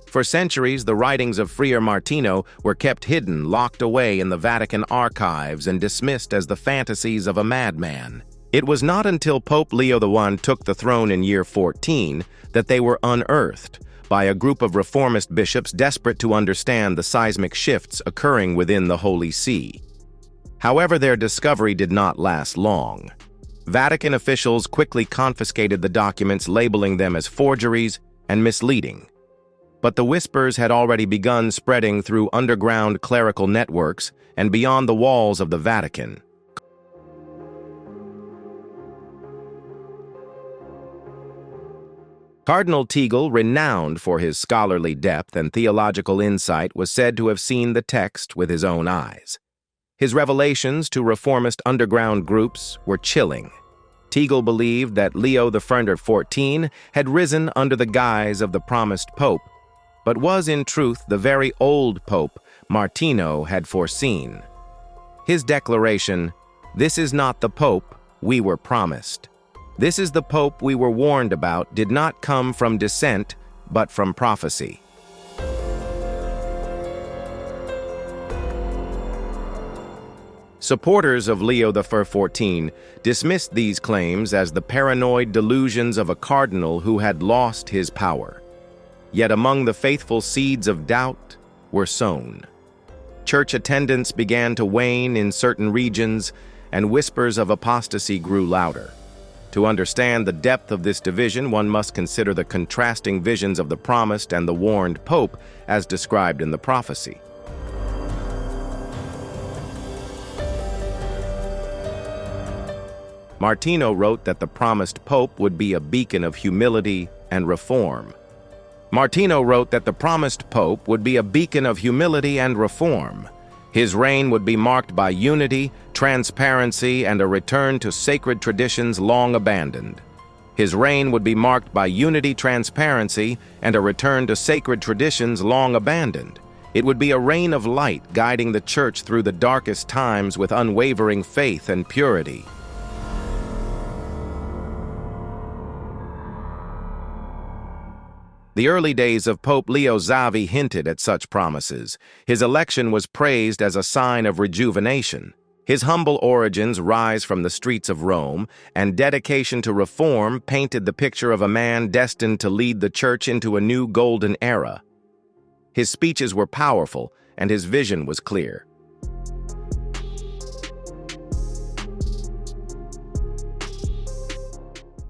For centuries, the writings of Friar Martino were kept hidden, locked away in the Vatican archives, and dismissed as the fantasies of a madman. It was not until Pope Leo XI took the throne in year 14 that they were unearthed by a group of reformist bishops desperate to understand the seismic shifts occurring within the Holy See. However, their discovery did not last long. Vatican officials quickly confiscated the documents, labeling them as forgeries and misleading. But the whispers had already begun spreading through underground clerical networks and beyond the walls of the Vatican. Cardinal Tangle, renowned for his scholarly depth and theological insight, was said to have seen the text with his own eyes. His revelations to reformist underground groups were chilling. Tangle believed that Leo XIV had risen under the guise of the promised pope, but was in truth the very old pope Martino had foreseen. His declaration, "This is not the pope we were promised. This is the pope we were warned about," did not come from dissent, but from prophecy. Supporters of Leo XIV dismissed these claims as the paranoid delusions of a cardinal who had lost his power. Yet among the faithful, seeds of doubt were sown. Church attendance began to wane in certain regions, and whispers of apostasy grew louder. To understand the depth of this division, one must consider the contrasting visions of the promised and the warned pope as described in the prophecy. Martino wrote that the promised pope would be a beacon of humility and reform. His reign would be marked by unity, transparency, and a return to sacred traditions long abandoned. His reign would be marked by unity, transparency, and a return to sacred traditions long abandoned. It would be a reign of light, guiding the Church through the darkest times with unwavering faith and purity. The early days of Pope Leo XIV hinted at such promises. His election was praised as a sign of rejuvenation. His humble origins rise from the streets of Rome, and dedication to reform painted the picture of a man destined to lead the Church into a new golden era. His speeches were powerful, and his vision was clear.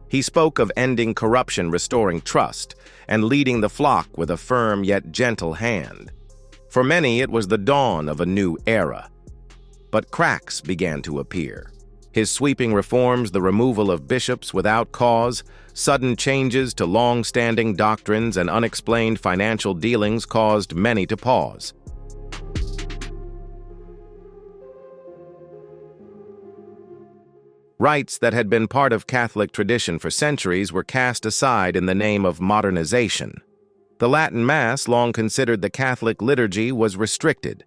He spoke of ending corruption, restoring trust, and leading the flock with a firm yet gentle hand. For many, it was the dawn of a new era. But cracks began to appear. His sweeping reforms, the removal of bishops without cause, sudden changes to long-standing doctrines, and unexplained financial dealings caused many to pause. Rites that had been part of Catholic tradition for centuries were cast aside in the name of modernization. The Latin Mass, long considered the Catholic liturgy, was restricted.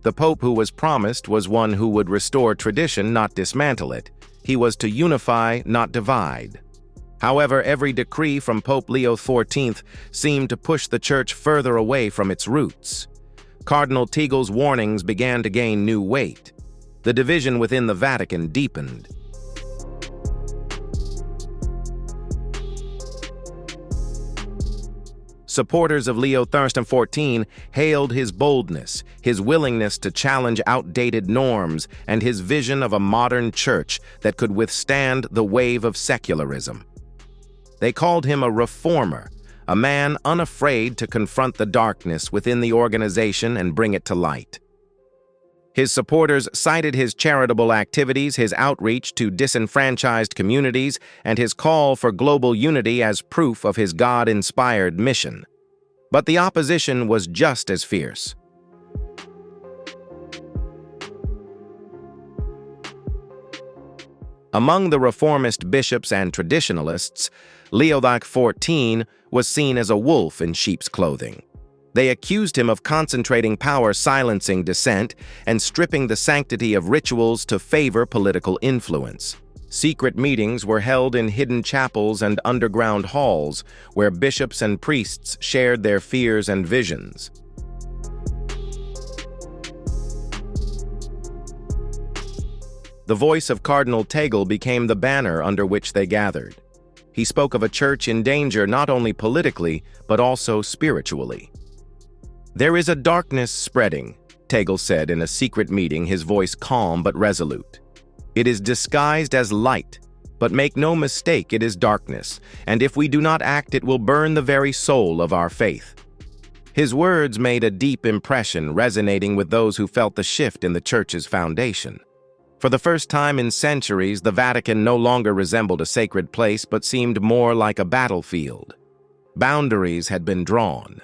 The Pope who was promised was one who would restore tradition, not dismantle it. He was to unify, not divide. However, every decree from Pope Leo XIV seemed to push the Church further away from its roots. Cardinal Tangle's warnings began to gain new weight. The division within the Vatican deepened. Supporters of Leo XIV hailed his boldness, his willingness to challenge outdated norms, and his vision of a modern church that could withstand the wave of secularism. They called him a reformer, a man unafraid to confront the darkness within the organization and bring it to light. His supporters cited his charitable activities, his outreach to disenfranchised communities, and his call for global unity as proof of his God-inspired mission. But the opposition was just as fierce. Among the reformist bishops and traditionalists, Leo XIV was seen as a wolf in sheep's clothing. They accused him of concentrating power, silencing dissent, and stripping the sanctity of rituals to favor political influence. Secret meetings were held in hidden chapels and underground halls, where bishops and priests shared their fears and visions. The voice of Cardinal Tangle became the banner under which they gathered. He spoke of a church in danger not only politically, but also spiritually. "There is a darkness spreading," Tangle said in a secret meeting, his voice calm but resolute. "It is disguised as light, but make no mistake, it is darkness, and if we do not act, it will burn the very soul of our faith." His words made a deep impression, resonating with those who felt the shift in the Church's foundation. For the first time in centuries, the Vatican no longer resembled a sacred place, but seemed more like a battlefield. Boundaries had been drawn.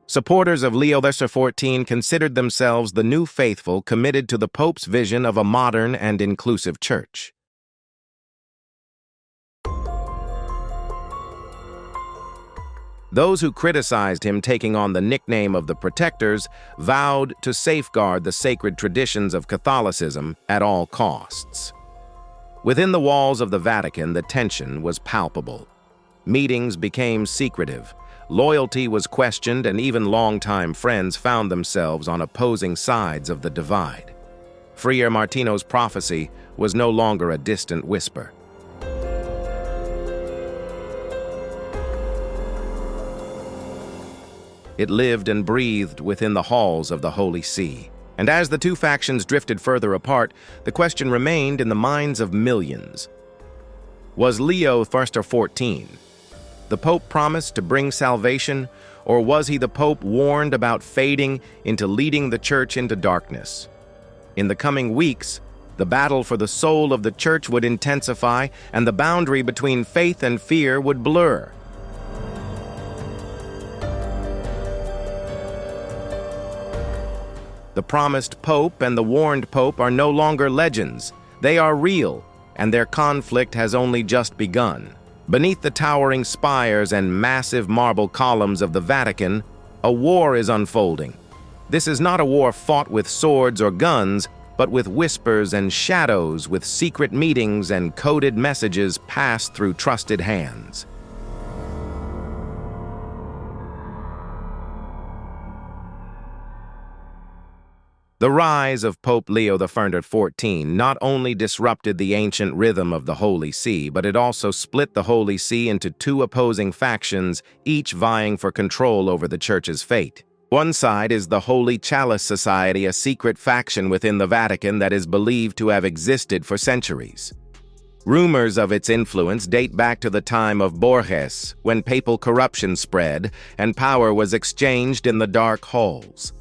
Supporters of Leo XIV considered themselves the new faithful, committed to the Pope's vision of a modern and inclusive church. Those who criticized him taking on the nickname of the Protectors vowed to safeguard the sacred traditions of Catholicism at all costs. Within the walls of the Vatican, the tension was palpable. Meetings became secretive. Loyalty was questioned, and even longtime friends found themselves on opposing sides of the divide. Friar Martino's prophecy was no longer a distant whisper. It lived and breathed within the halls of the Holy See. And as the two factions drifted further apart, the question remained in the minds of millions. Was Leo XIV the Pope promised to bring salvation, or was he the Pope warned about fading into leading the Church into darkness? In the coming weeks, the battle for the soul of the Church would intensify, and the boundary between faith and fear would blur. The promised pope and the warned pope are no longer legends. They are real, and their conflict has only just begun. Beneath the towering spires and massive marble columns of the Vatican, a war is unfolding. This is not a war fought with swords or guns, but with whispers and shadows, with secret meetings and coded messages passed through trusted hands. The rise of Pope Leo XIV not only disrupted the ancient rhythm of the Holy See, but it also split the Holy See into two opposing factions, each vying for control over the Church's fate. One side is the Holy Chalice Society, a secret faction within the Vatican that is believed to have existed for centuries. Rumors of its influence date back to the time of Borges, when papal corruption spread and power was exchanged in the dark halls.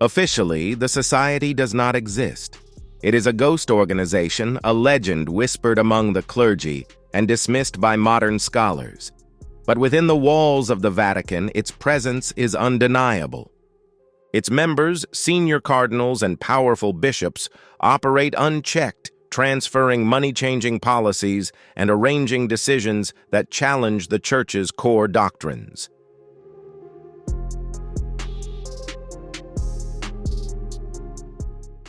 Officially, the society does not exist. It is a ghost organization, a legend whispered among the clergy and dismissed by modern scholars. But within the walls of the Vatican, its presence is undeniable. Its members, senior cardinals, and powerful bishops operate unchecked, transferring money-changing policies and arranging decisions that challenge the Church's core doctrines.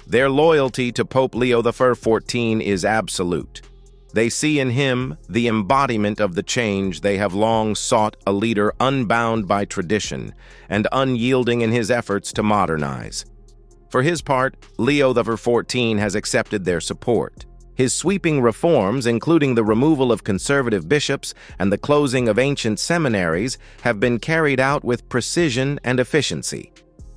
Their loyalty to Pope Leo XIV is absolute. They see in him the embodiment of the change they have long sought, a leader unbound by tradition and unyielding in his efforts to modernize. For his part, Leo XIV has accepted their support. His sweeping reforms, including the removal of conservative bishops and the closing of ancient seminaries, have been carried out with precision and efficiency.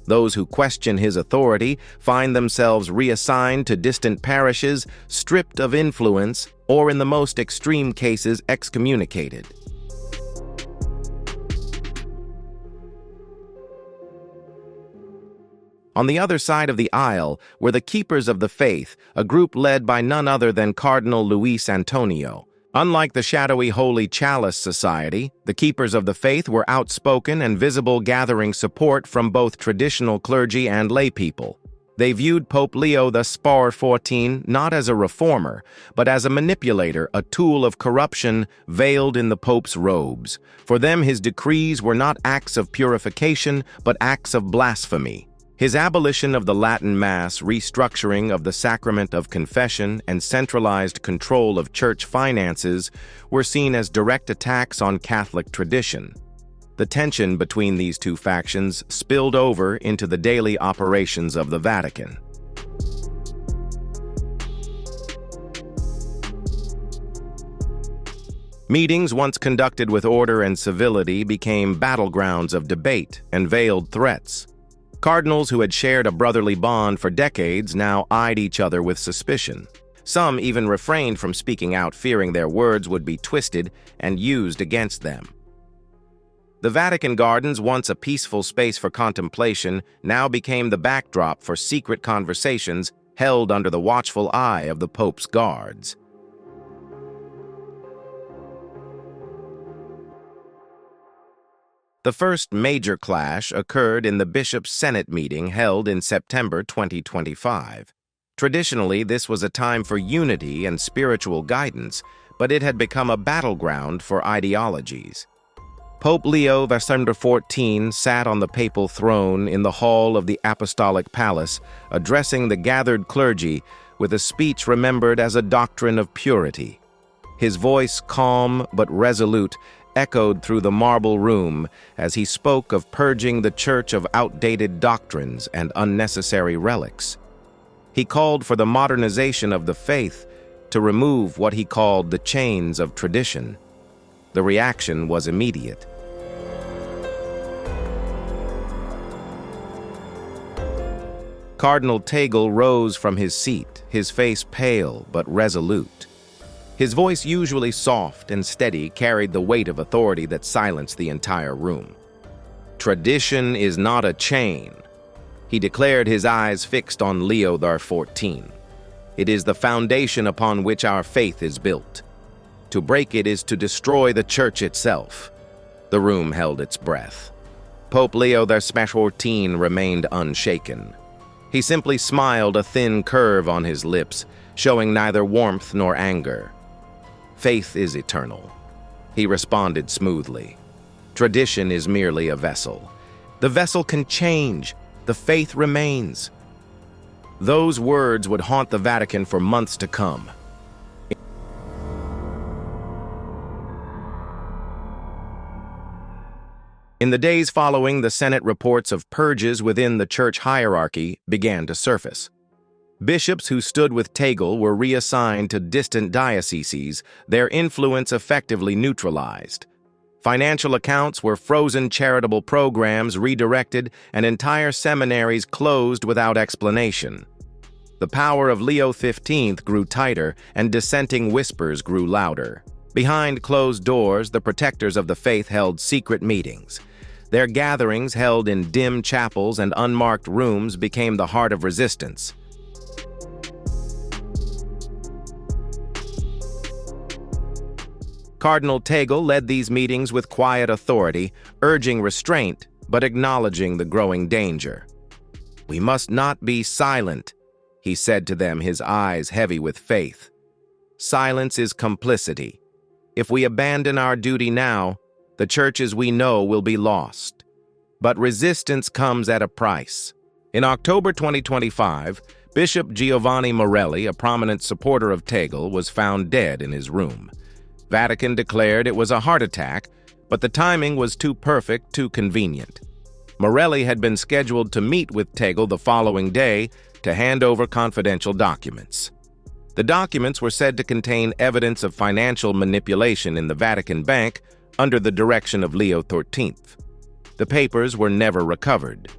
Those who question his authority find themselves reassigned to distant parishes, stripped of influence, or in the most extreme cases, excommunicated. On the other side of the aisle were the Keepers of the Faith, a group led by none other than Cardinal Luis Antonio. Unlike the shadowy Holy Chalice Society, the Keepers of the Faith were outspoken and visible, gathering support from both traditional clergy and laypeople. They viewed Pope Leo XIV not as a reformer, but as a manipulator, a tool of corruption veiled in the Pope's robes. For them, his decrees were not acts of purification, but acts of blasphemy. His abolition of the Latin Mass, restructuring of the sacrament of confession, and centralized control of church finances were seen as direct attacks on Catholic tradition. The tension between these two factions spilled over into the daily operations of the Vatican. Meetings once conducted with order and civility became battlegrounds of debate and veiled threats. Cardinals who had shared a brotherly bond for decades now eyed each other with suspicion. Some even refrained from speaking out, fearing their words would be twisted and used against them. The Vatican Gardens, once a peaceful space for contemplation, now became the backdrop for secret conversations held under the watchful eye of the Pope's guards. The first major clash occurred in the Bishops' Senate meeting held in September 2025. Traditionally, this was a time for unity and spiritual guidance, but it had become a battleground for ideologies. Pope Leo XIV sat on the papal throne in the hall of the Apostolic Palace, addressing the gathered clergy with a speech remembered as a doctrine of purity. His voice, calm but resolute, echoed through the marble room as he spoke of purging the Church of outdated doctrines and unnecessary relics. He called for the modernization of the faith, to remove what he called the chains of tradition. The reaction was immediate. Cardinal Tangle rose from his seat, his face pale but resolute. His voice, usually soft and steady, carried the weight of authority that silenced the entire room. Tradition is not a chain, he declared, his eyes fixed on Leo XIV. It is the foundation upon which our faith is built. To break it is to destroy the Church itself." The room held its breath. Pope Leo XIV remained unshaken. He simply smiled, a thin curve on his lips, showing neither warmth nor anger. "Faith is eternal," he responded smoothly. "Tradition is merely a vessel. The vessel can change. The faith remains." Those words would haunt the Vatican for months to come. In the days following, the Senate reports of purges within the church hierarchy began to surface. Bishops who stood with Tangle were reassigned to distant dioceses, their influence effectively neutralized. Financial accounts were frozen, charitable programs redirected, and entire seminaries closed without explanation. The power of Leo XV grew tighter, and dissenting whispers grew louder. Behind closed doors, the protectors of the faith held secret meetings. Their gatherings, held in dim chapels and unmarked rooms, became the heart of resistance. Cardinal Tangle led these meetings with quiet authority, urging restraint but acknowledging the growing danger. "We must not be silent," he said to them, his eyes heavy with faith. "Silence is complicity. If we abandon our duty now, the Church as we know will be lost." But resistance comes at a price. In October 2025, Bishop Giovanni Morelli, a prominent supporter of Tangle, was found dead in his room. Vatican declared it was a heart attack, but the timing was too perfect, too convenient. Morelli had been scheduled to meet with Tangle the following day to hand over confidential documents. The documents were said to contain evidence of financial manipulation in the Vatican Bank under the direction of Leo XIV. The papers were never recovered.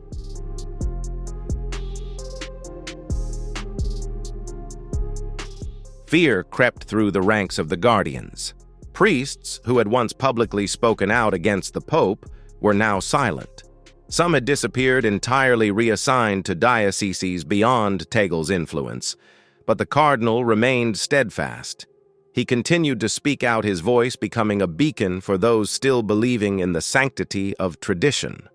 Fear crept through the ranks of the Guardians. Priests, who had once publicly spoken out against the Pope, were now silent. Some had disappeared, entirely reassigned to dioceses beyond Tangle's influence, but the cardinal remained steadfast. He continued to speak out, his voice becoming a beacon for those still believing in the sanctity of tradition.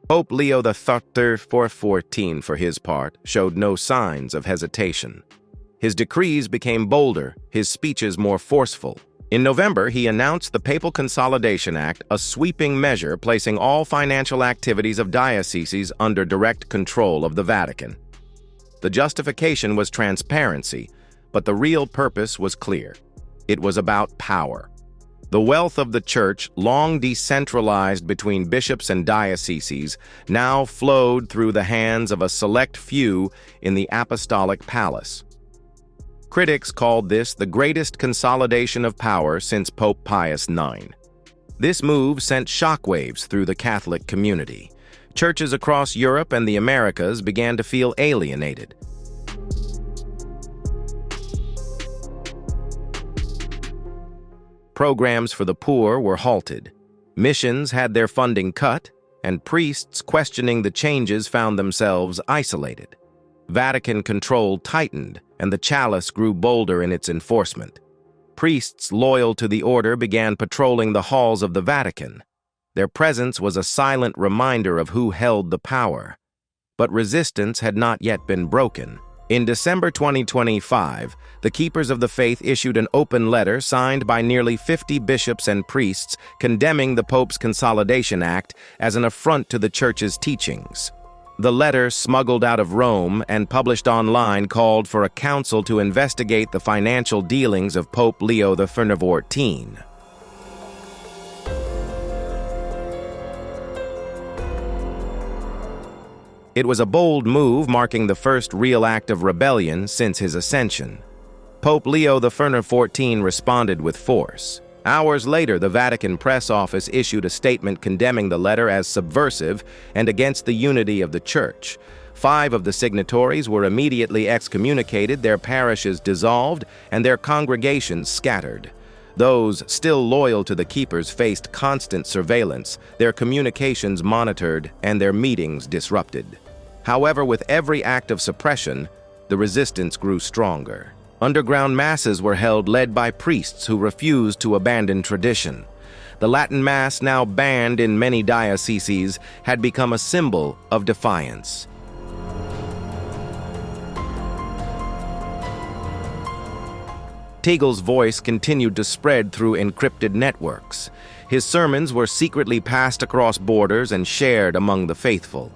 Pope Leo XIV, for his part, showed no signs of hesitation. His decrees became bolder, his speeches more forceful. In November, he announced the Papal Consolidation Act, a sweeping measure placing all financial activities of dioceses under direct control of the Vatican. The justification was transparency, but the real purpose was clear. It was about power. The wealth of the Church, long decentralized between bishops and dioceses, now flowed through the hands of a select few in the Apostolic Palace. Critics called this the greatest consolidation of power since Pope Pius IX. This move sent shockwaves through the Catholic community. Churches across Europe and the Americas began to feel alienated. Programs for the poor were halted. Missions had their funding cut, and priests questioning the changes found themselves isolated. Vatican control tightened, and the chalice grew bolder in its enforcement. Priests loyal to the order began patrolling the halls of the Vatican. Their presence was a silent reminder of who held the power. But resistance had not yet been broken. In December 2025, the Keepers of the Faith issued an open letter signed by nearly 50 bishops and priests condemning the Pope's Consolidation Act as an affront to the Church's teachings. The letter, smuggled out of Rome and published online, called for a council to investigate the financial dealings of Pope Leo XIV. It was a bold move, marking the first real act of rebellion since his ascension. Pope Leo XIV responded with force. Hours later, the Vatican press office issued a statement condemning the letter as subversive and against the unity of the Church. 5 of the signatories were immediately excommunicated, their parishes dissolved, and their congregations scattered. Those still loyal to the keepers faced constant surveillance, their communications monitored, and their meetings disrupted. However, with every act of suppression, the resistance grew stronger. Underground masses were held led by priests who refused to abandon tradition. The Latin Mass, now banned in many dioceses, had become a symbol of defiance. Tangle's voice continued to spread through encrypted networks. His sermons were secretly passed across borders and shared among the faithful.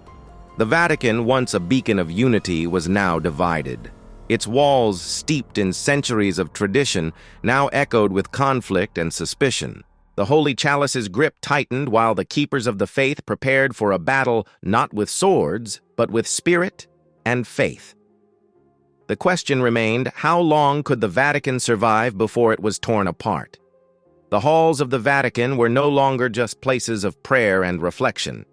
The Vatican, once a beacon of unity, was now divided. Its walls, steeped in centuries of tradition, now echoed with conflict and suspicion. The Holy Chalice's grip tightened while the keepers of the faith prepared for a battle not with swords, but with spirit and faith. The question remained, how long could the Vatican survive before it was torn apart? The halls of the Vatican were no longer just places of prayer and reflection.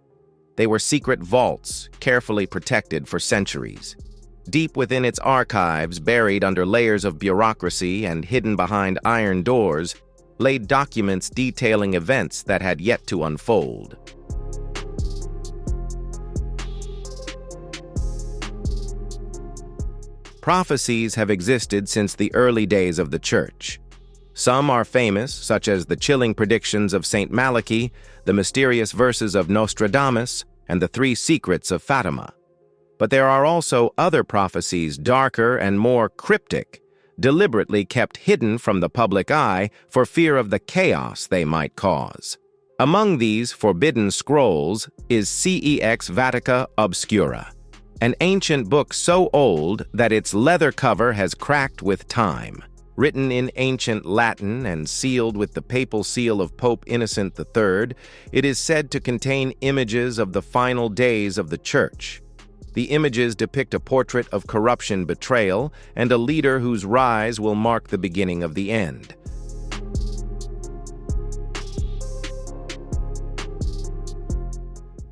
They were secret vaults, carefully protected for centuries. Deep within its archives, buried under layers of bureaucracy and hidden behind iron doors, lay documents detailing events that had yet to unfold. Prophecies have existed since the early days of the Church. Some are famous, such as the chilling predictions of St. Malachi, the mysterious verses of Nostradamus, and the three secrets of Fatima. But there are also other prophecies, darker and more cryptic, deliberately kept hidden from the public eye for fear of the chaos they might cause. Among these forbidden scrolls is Cex Vatica Obscura, an ancient book so old that its leather cover has cracked with time. Written in ancient Latin and sealed with the papal seal of Pope Innocent III, it is said to contain images of the final days of the Church. The images depict a portrait of corruption, betrayal, and a leader whose rise will mark the beginning of the end.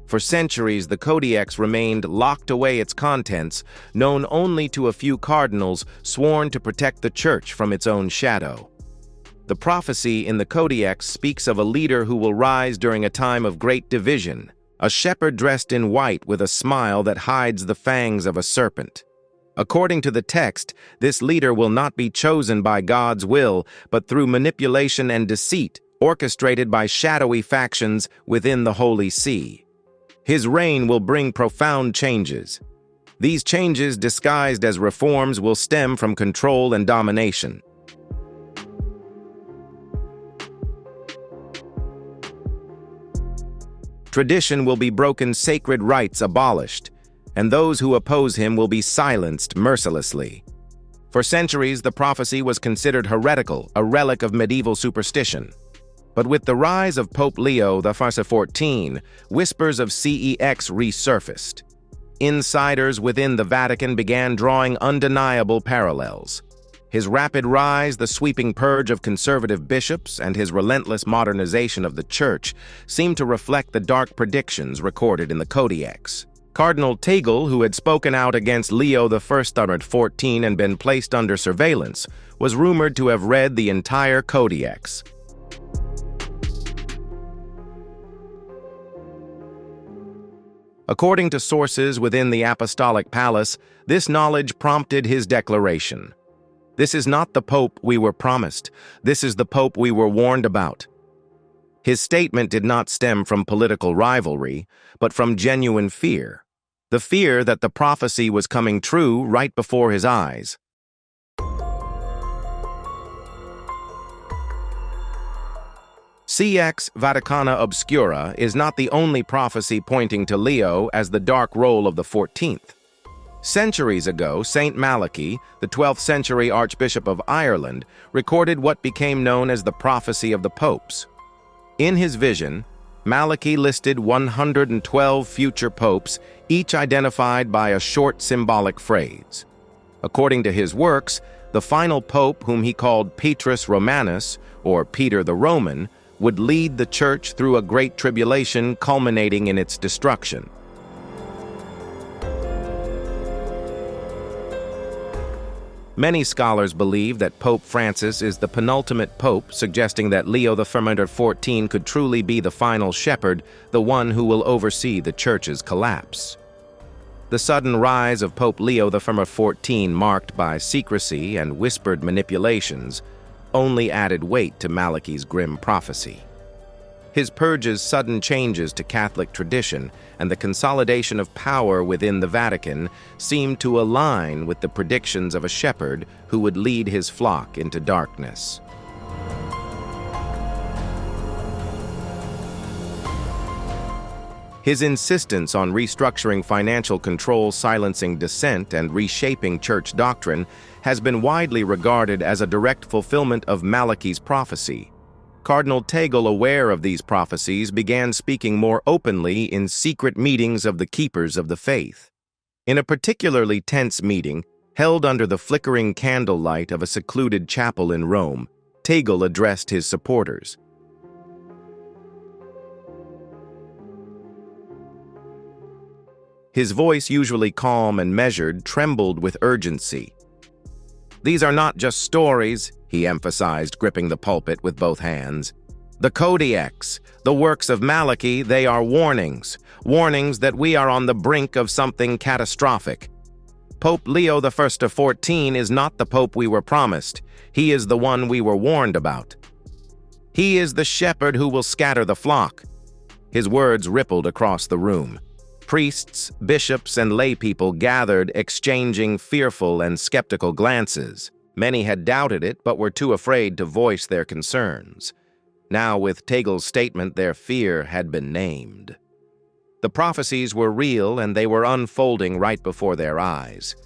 For centuries, the Codex remained locked away its contents, known only to a few cardinals sworn to protect the Church from its own shadow. The prophecy in the Codex speaks of a leader who will rise during a time of great division, a shepherd dressed in white with a smile that hides the fangs of a serpent. According to the text, this leader will not be chosen by God's will, but through manipulation and deceit, orchestrated by shadowy factions within the Holy See. His reign will bring profound changes. These changes, disguised as reforms, will stem from control and domination. Tradition will be broken, sacred rites abolished, and those who oppose him will be silenced mercilessly. For centuries, the prophecy was considered heretical, a relic of medieval superstition. But with the rise of Pope Leo XIV, whispers of Cex resurfaced. Insiders within the Vatican began drawing undeniable parallels. His rapid rise, the sweeping purge of conservative bishops, and his relentless modernization of the Church seemed to reflect the dark predictions recorded in the Codex. Cardinal Tangle, who had spoken out against Leo XIV and been placed under surveillance, was rumored to have read the entire Codex. According to sources within the Apostolic Palace, this knowledge prompted his declaration. "This is not the Pope we were promised. This is the Pope we were warned about." His statement did not stem from political rivalry, but from genuine fear. The fear that the prophecy was coming true right before his eyes. Cex Vaticana Obscura is not the only prophecy pointing to Leo as the dark role of the 14th. Centuries ago, St. Malachi, the 12th century Archbishop of Ireland, recorded what became known as the prophecy of the popes. In his vision, Malachi listed 112 future popes, each identified by a short symbolic phrase. According to his works, the final pope, whom he called Petrus Romanus, or Peter the Roman, would lead the Church through a great tribulation culminating in its destruction. Many scholars believe that Pope Francis is the penultimate pope, suggesting that Leo XIV could truly be the final shepherd, the one who will oversee the Church's collapse. The sudden rise of Pope Leo XIV, marked by secrecy and whispered manipulations, only added weight to Malachi's grim prophecy. His purge's sudden changes to Catholic tradition and the consolidation of power within the Vatican seemed to align with the predictions of a shepherd who would lead his flock into darkness. His insistence on restructuring financial control, silencing dissent, and reshaping church doctrine has been widely regarded as a direct fulfillment of Malachi's prophecy. Cardinal Tangle, aware of these prophecies, began speaking more openly in secret meetings of the keepers of the faith. In a particularly tense meeting, held under the flickering candlelight of a secluded chapel in Rome, Tangle addressed his supporters. His voice, usually calm and measured, trembled with urgency. "These are not just stories," he emphasized, gripping the pulpit with both hands. "The Codex, the works of Malachi, they are warnings, warnings that we are on the brink of something catastrophic. Pope Leo XIV is not the pope we were promised. He is the one we were warned about. He is the shepherd who will scatter the flock." His words rippled across the room. Priests, bishops, and laypeople gathered, exchanging fearful and skeptical glances. Many had doubted it, but were too afraid to voice their concerns. Now, with Tangle's statement, their fear had been named. The prophecies were real, and they were unfolding right before their eyes.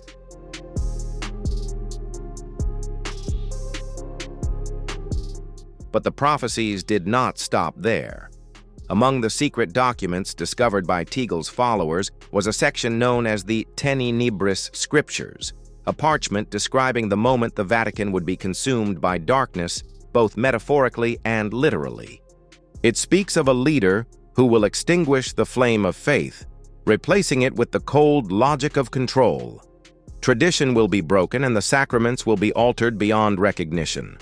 But the prophecies did not stop there. Among the secret documents discovered by Tangle's followers was a section known as the Tenebris Scriptures, a parchment describing the moment the Vatican would be consumed by darkness, both metaphorically and literally. It speaks of a leader who will extinguish the flame of faith, replacing it with the cold logic of control. Tradition will be broken and the sacraments will be altered beyond recognition.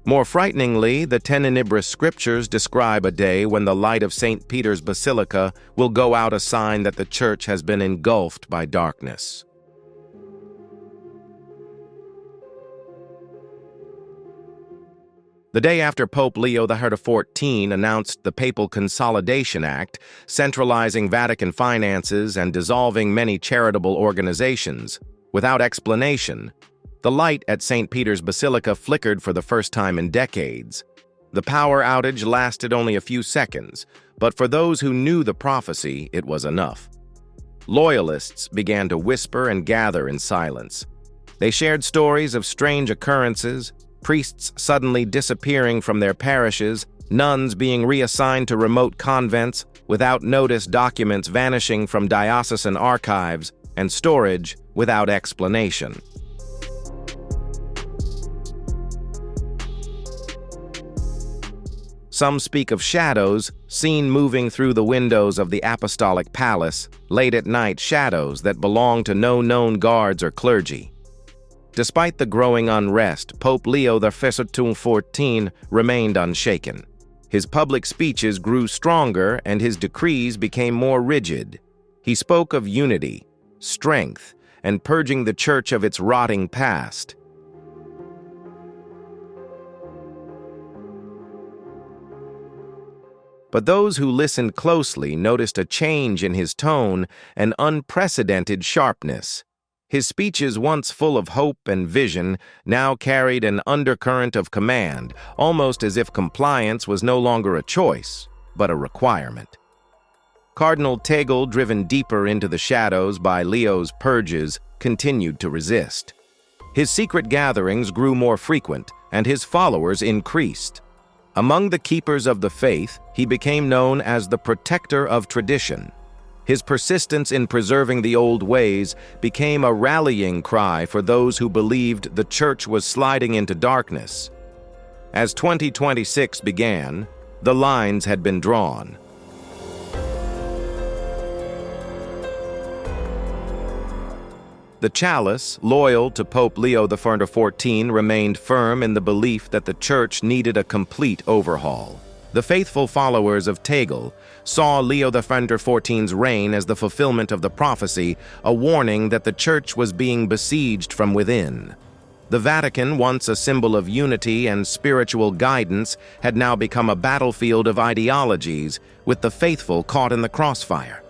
More frighteningly, the Tenebris Scriptures describe a day when the light of St. Peter's Basilica will go out, a sign that the Church has been engulfed by darkness. The day after Pope Leo XIV announced the Papal Consolidation Act, centralizing Vatican finances and dissolving many charitable organizations, without explanation, the light at St. Peter's Basilica flickered for the first time in decades. The power outage lasted only a few seconds, but for those who knew the prophecy, it was enough. Loyalists began to whisper and gather in silence. They shared stories of strange occurrences, priests suddenly disappearing from their parishes, nuns being reassigned to remote convents without notice, documents vanishing from diocesan archives, and storage without explanation. Some speak of shadows seen moving through the windows of the apostolic palace, late at night, shadows that belong to no known guards or clergy. Despite the growing unrest, Pope Leo XIV remained unshaken. His public speeches grew stronger and his decrees became more rigid. He spoke of unity, strength, and purging the Church of its rotting past. But those who listened closely noticed a change in his tone, an unprecedented sharpness. His speeches, once full of hope and vision, now carried an undercurrent of command, almost as if compliance was no longer a choice, but a requirement. Cardinal Tangle, driven deeper into the shadows by Leo's purges, continued to resist. His secret gatherings grew more frequent, and his followers increased. Among the keepers of the faith, he became known as the protector of tradition. His persistence in preserving the old ways became a rallying cry for those who believed the Church was sliding into darkness. As 2026 began, the lines had been drawn. The chalice, loyal to Pope Leo XIV, remained firm in the belief that the Church needed a complete overhaul. The faithful followers of Tangle saw Leo XIV's reign as the fulfillment of the prophecy, a warning that the Church was being besieged from within. The Vatican, once a symbol of unity and spiritual guidance, had now become a battlefield of ideologies, with the faithful caught in the crossfire.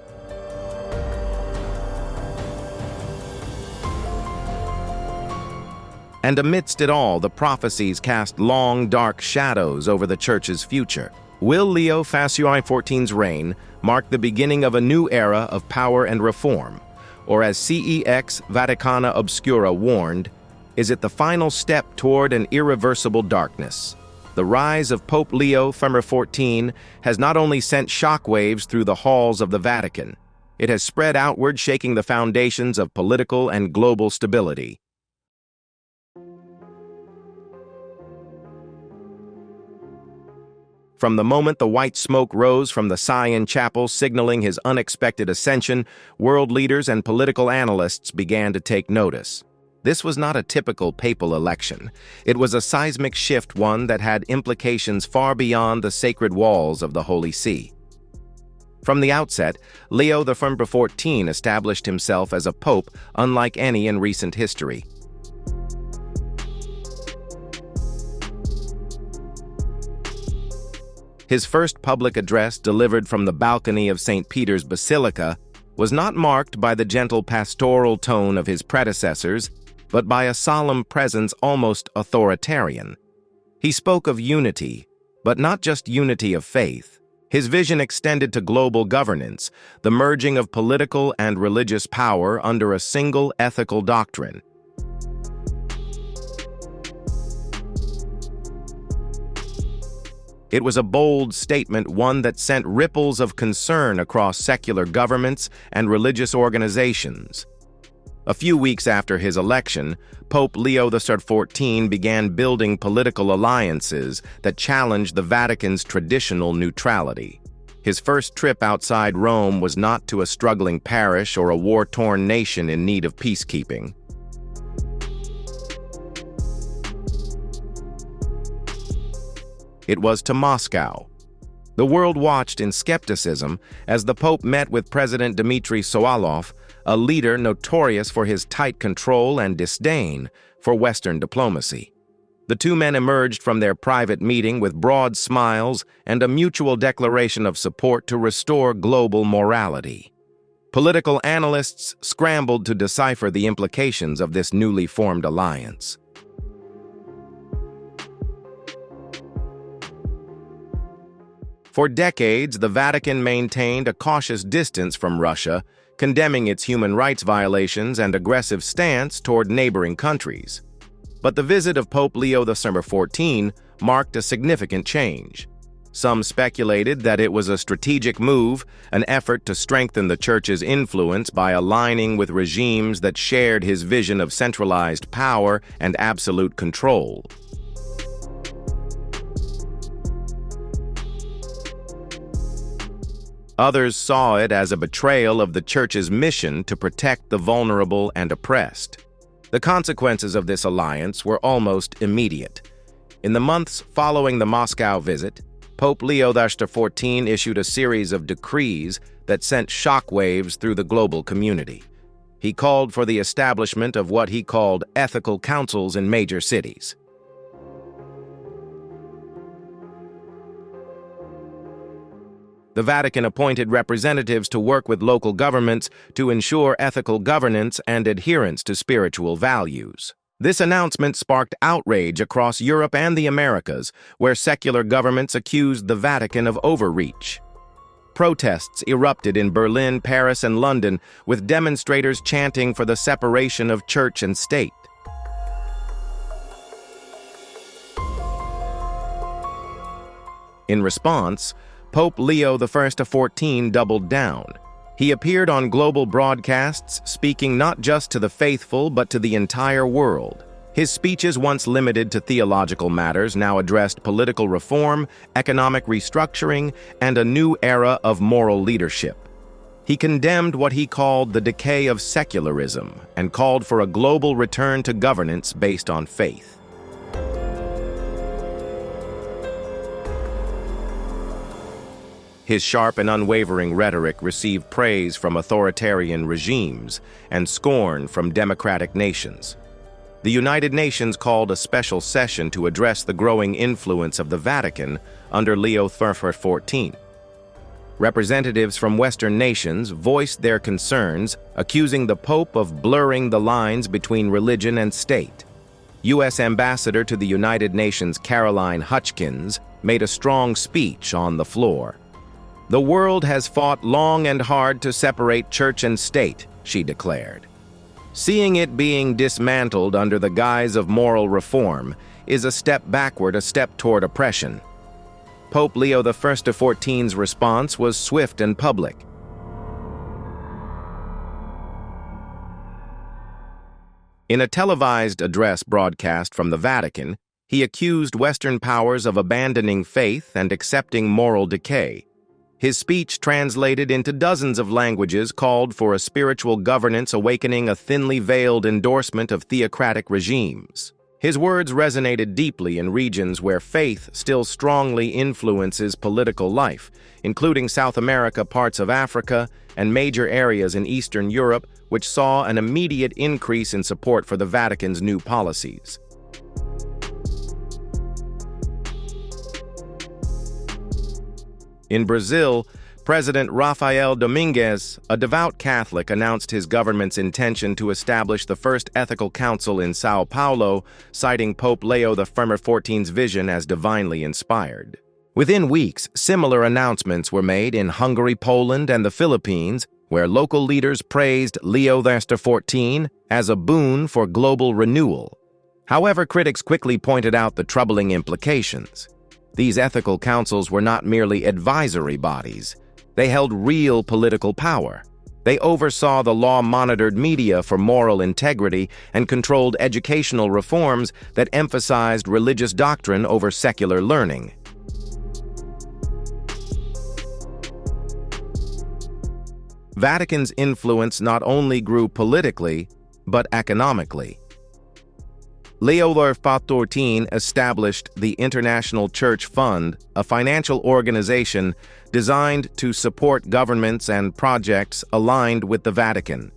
And amidst it all, the prophecies cast long, dark shadows over the Church's future. Will Leo XIV's reign mark the beginning of a new era of power and reform? Or as CEX Vaticana Obscura warned, is it the final step toward an irreversible darkness? The rise of Pope Leo XIV has not only sent shockwaves through the halls of the Vatican, it has spread outward, shaking the foundations of political and global stability. From the moment the white smoke rose from the Sion Chapel signaling his unexpected ascension, world leaders and political analysts began to take notice. This was not a typical papal election. It was a seismic shift, one that had implications far beyond the sacred walls of the Holy See. From the outset, Leo XIV established himself as a pope unlike any in recent history. His first public address, delivered from the balcony of St. Peter's Basilica, was not marked by the gentle pastoral tone of his predecessors, but by a solemn presence almost authoritarian. He spoke of unity, but not just unity of faith. His vision extended to global governance, the merging of political and religious power under a single ethical doctrine. It was a bold statement, one that sent ripples of concern across secular governments and religious organizations. A few weeks after his election, Pope Leo XIV began building political alliances that challenged the Vatican's traditional neutrality. His first trip outside Rome was not to a struggling parish or a war-torn nation in need of peacekeeping. It was to Moscow. The world watched in skepticism as the Pope met with President Dmitry Sokolov, a leader notorious for his tight control and disdain for Western diplomacy. The two men emerged from their private meeting with broad smiles and a mutual declaration of support to restore global morality. Political analysts scrambled to decipher the implications of this newly formed alliance. For decades, the Vatican maintained a cautious distance from Russia, condemning its human rights violations and aggressive stance toward neighboring countries. But the visit of Pope Leo XIV marked a significant change. Some speculated that it was a strategic move, an effort to strengthen the Church's influence by aligning with regimes that shared his vision of centralized power and absolute control. Others saw it as a betrayal of the Church's mission to protect the vulnerable and oppressed. The consequences of this alliance were almost immediate. In the months following the Moscow visit, Pope Leo XIV issued a series of decrees that sent shockwaves through the global community. He called for the establishment of what he called ethical councils in major cities. The Vatican appointed representatives to work with local governments to ensure ethical governance and adherence to spiritual values. This announcement sparked outrage across Europe and the Americas, where secular governments accused the Vatican of overreach. Protests erupted in Berlin, Paris, and London, with demonstrators chanting for the separation of church and state. In response, Pope Leo XIV doubled down. He appeared on global broadcasts, speaking not just to the faithful but to the entire world. His speeches, once limited to theological matters, now addressed political reform, economic restructuring, and a new era of moral leadership. He condemned what he called the decay of secularism and called for a global return to governance based on faith. His sharp and unwavering rhetoric received praise from authoritarian regimes and scorn from democratic nations. The United Nations called a special session to address the growing influence of the Vatican under Leo XIV. Representatives from Western nations voiced their concerns, accusing the Pope of blurring the lines between religion and state. U.S. Ambassador to the United Nations Caroline Hutchkins made a strong speech on the floor. "The world has fought long and hard to separate church and state," she declared. "Seeing it being dismantled under the guise of moral reform is a step backward, a step toward oppression." Pope Leo XIV's response was swift and public. In a televised address broadcast from the Vatican, he accused Western powers of abandoning faith and accepting moral decay. His speech, translated into dozens of languages, called for a spiritual governance awakening a thinly veiled endorsement of theocratic regimes. His words resonated deeply in regions where faith still strongly influences political life, including South America, parts of Africa, and major areas in Eastern Europe, which saw an immediate increase in support for the Vatican's new policies. In Brazil, President Rafael Domingues, a devout Catholic, announced his government's intention to establish the first ethical council in São Paulo, citing Pope Leo XIV's vision as divinely inspired. Within weeks, similar announcements were made in Hungary, Poland, and the Philippines, where local leaders praised Leo XIV as a boon for global renewal. However, critics quickly pointed out the troubling implications. These ethical councils were not merely advisory bodies. They held real political power. They oversaw the law-monitored media for moral integrity and controlled educational reforms that emphasized religious doctrine over secular learning. Vatican's influence not only grew politically, but economically. Leo XIV established the International Church Fund, a financial organization designed to support governments and projects aligned with the Vatican.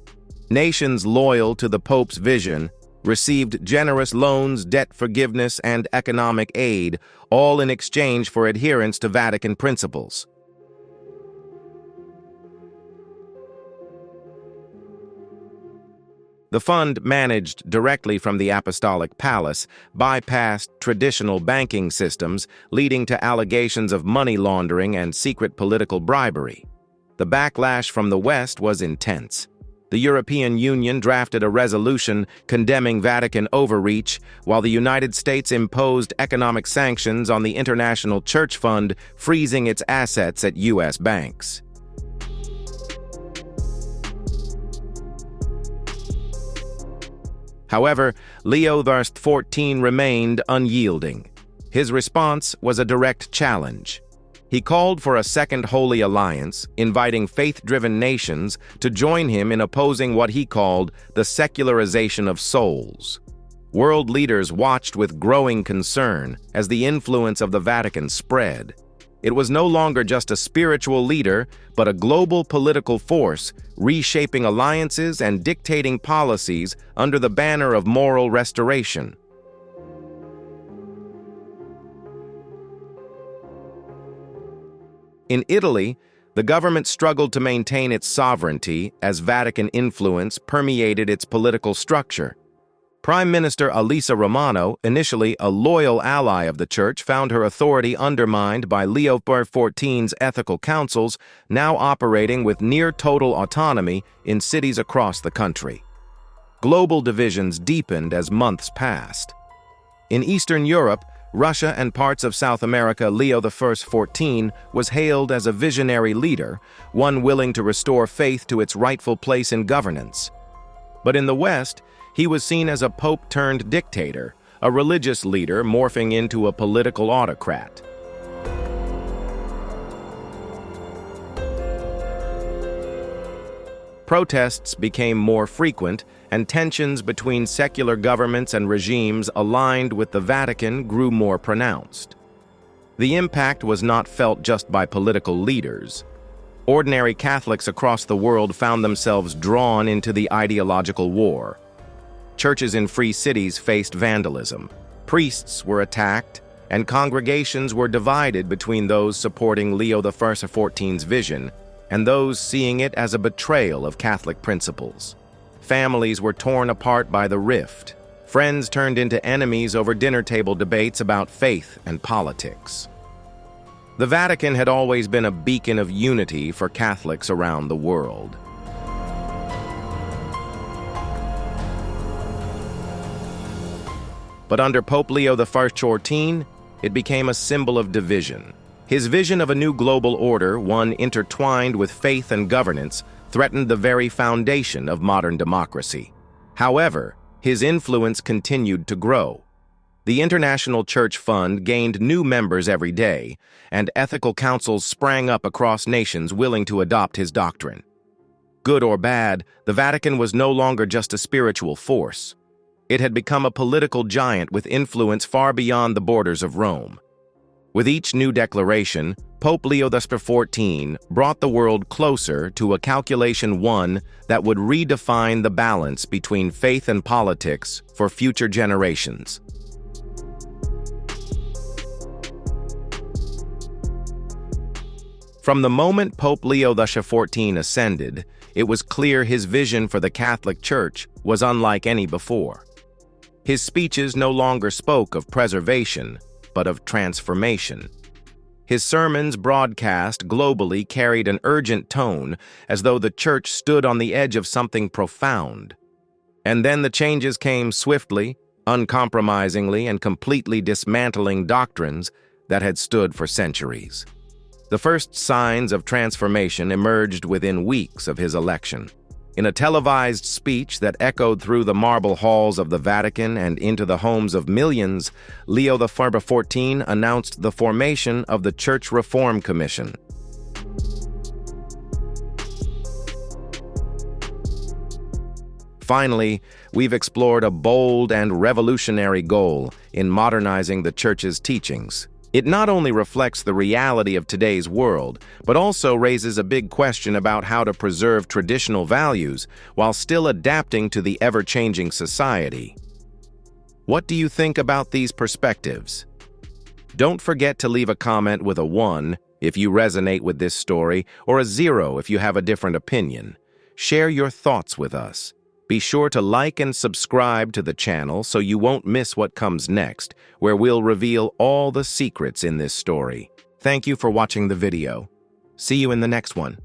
Nations loyal to the Pope's vision received generous loans, debt forgiveness, and economic aid, all in exchange for adherence to Vatican principles. The fund, managed directly from the Apostolic Palace, bypassed traditional banking systems, leading to allegations of money laundering and secret political bribery. The backlash from the West was intense. The European Union drafted a resolution condemning Vatican overreach, while the United States imposed economic sanctions on the International Church Fund, freezing its assets at U.S. banks. However, Leo XIV remained unyielding. His response was a direct challenge. He called for a second Holy Alliance, inviting faith-driven nations to join him in opposing what he called the secularization of souls. World leaders watched with growing concern as the influence of the Vatican spread. It was no longer just a spiritual leader, but a global political force, reshaping alliances and dictating policies under the banner of moral restoration. In Italy, the government struggled to maintain its sovereignty as Vatican influence permeated its political structure. Prime Minister Elisa Romano, initially a loyal ally of the Church, found her authority undermined by Leo XIV's ethical councils, now operating with near-total autonomy in cities across the country. Global divisions deepened as months passed. In Eastern Europe, Russia and parts of South America, Leo XIV was hailed as a visionary leader, one willing to restore faith to its rightful place in governance. But in the West, he was seen as a pope-turned-dictator, a religious leader morphing into a political autocrat. Protests became more frequent, and tensions between secular governments and regimes aligned with the Vatican grew more pronounced. The impact was not felt just by political leaders. Ordinary Catholics across the world found themselves drawn into the ideological war. Churches in free cities faced vandalism. Priests were attacked, and congregations were divided between those supporting Leo XIV's vision and those seeing it as a betrayal of Catholic principles. Families were torn apart by the rift. Friends turned into enemies over dinner table debates about faith and politics. The Vatican had always been a beacon of unity for Catholics around the world. But under Pope Leo XIV, it became a symbol of division. His vision of a new global order, one intertwined with faith and governance, threatened the very foundation of modern democracy. However, his influence continued to grow. The International Church Fund gained new members every day, and ethical councils sprang up across nations willing to adopt his doctrine. Good or bad, the Vatican was no longer just a spiritual force. It had become a political giant with influence far beyond the borders of Rome. With each new declaration, Pope Leo XIV brought the world closer to a calculation one that would redefine the balance between faith and politics for future generations. From the moment Pope Leo XIV ascended, it was clear his vision for the Catholic Church was unlike any before. His speeches no longer spoke of preservation, but of transformation. His sermons broadcast globally carried an urgent tone, as though the Church stood on the edge of something profound. And then the changes came swiftly, uncompromisingly, and completely dismantling doctrines that had stood for centuries. The first signs of transformation emerged within weeks of his election. In a televised speech that echoed through the marble halls of the Vatican and into the homes of millions, Leo XIV announced the formation of the Church Reform Commission. Finally, we've explored a bold and revolutionary goal in modernizing the Church's teachings. It not only reflects the reality of today's world, but also raises a big question about how to preserve traditional values while still adapting to the ever-changing society. What do you think about these perspectives? Don't forget to leave a comment with a 1 if you resonate with this story, or a 0 if you have a different opinion. Share your thoughts with us. Be sure to like and subscribe to the channel so you won't miss what comes next, where we'll reveal all the secrets in this story. Thank you for watching the video. See you in the next one.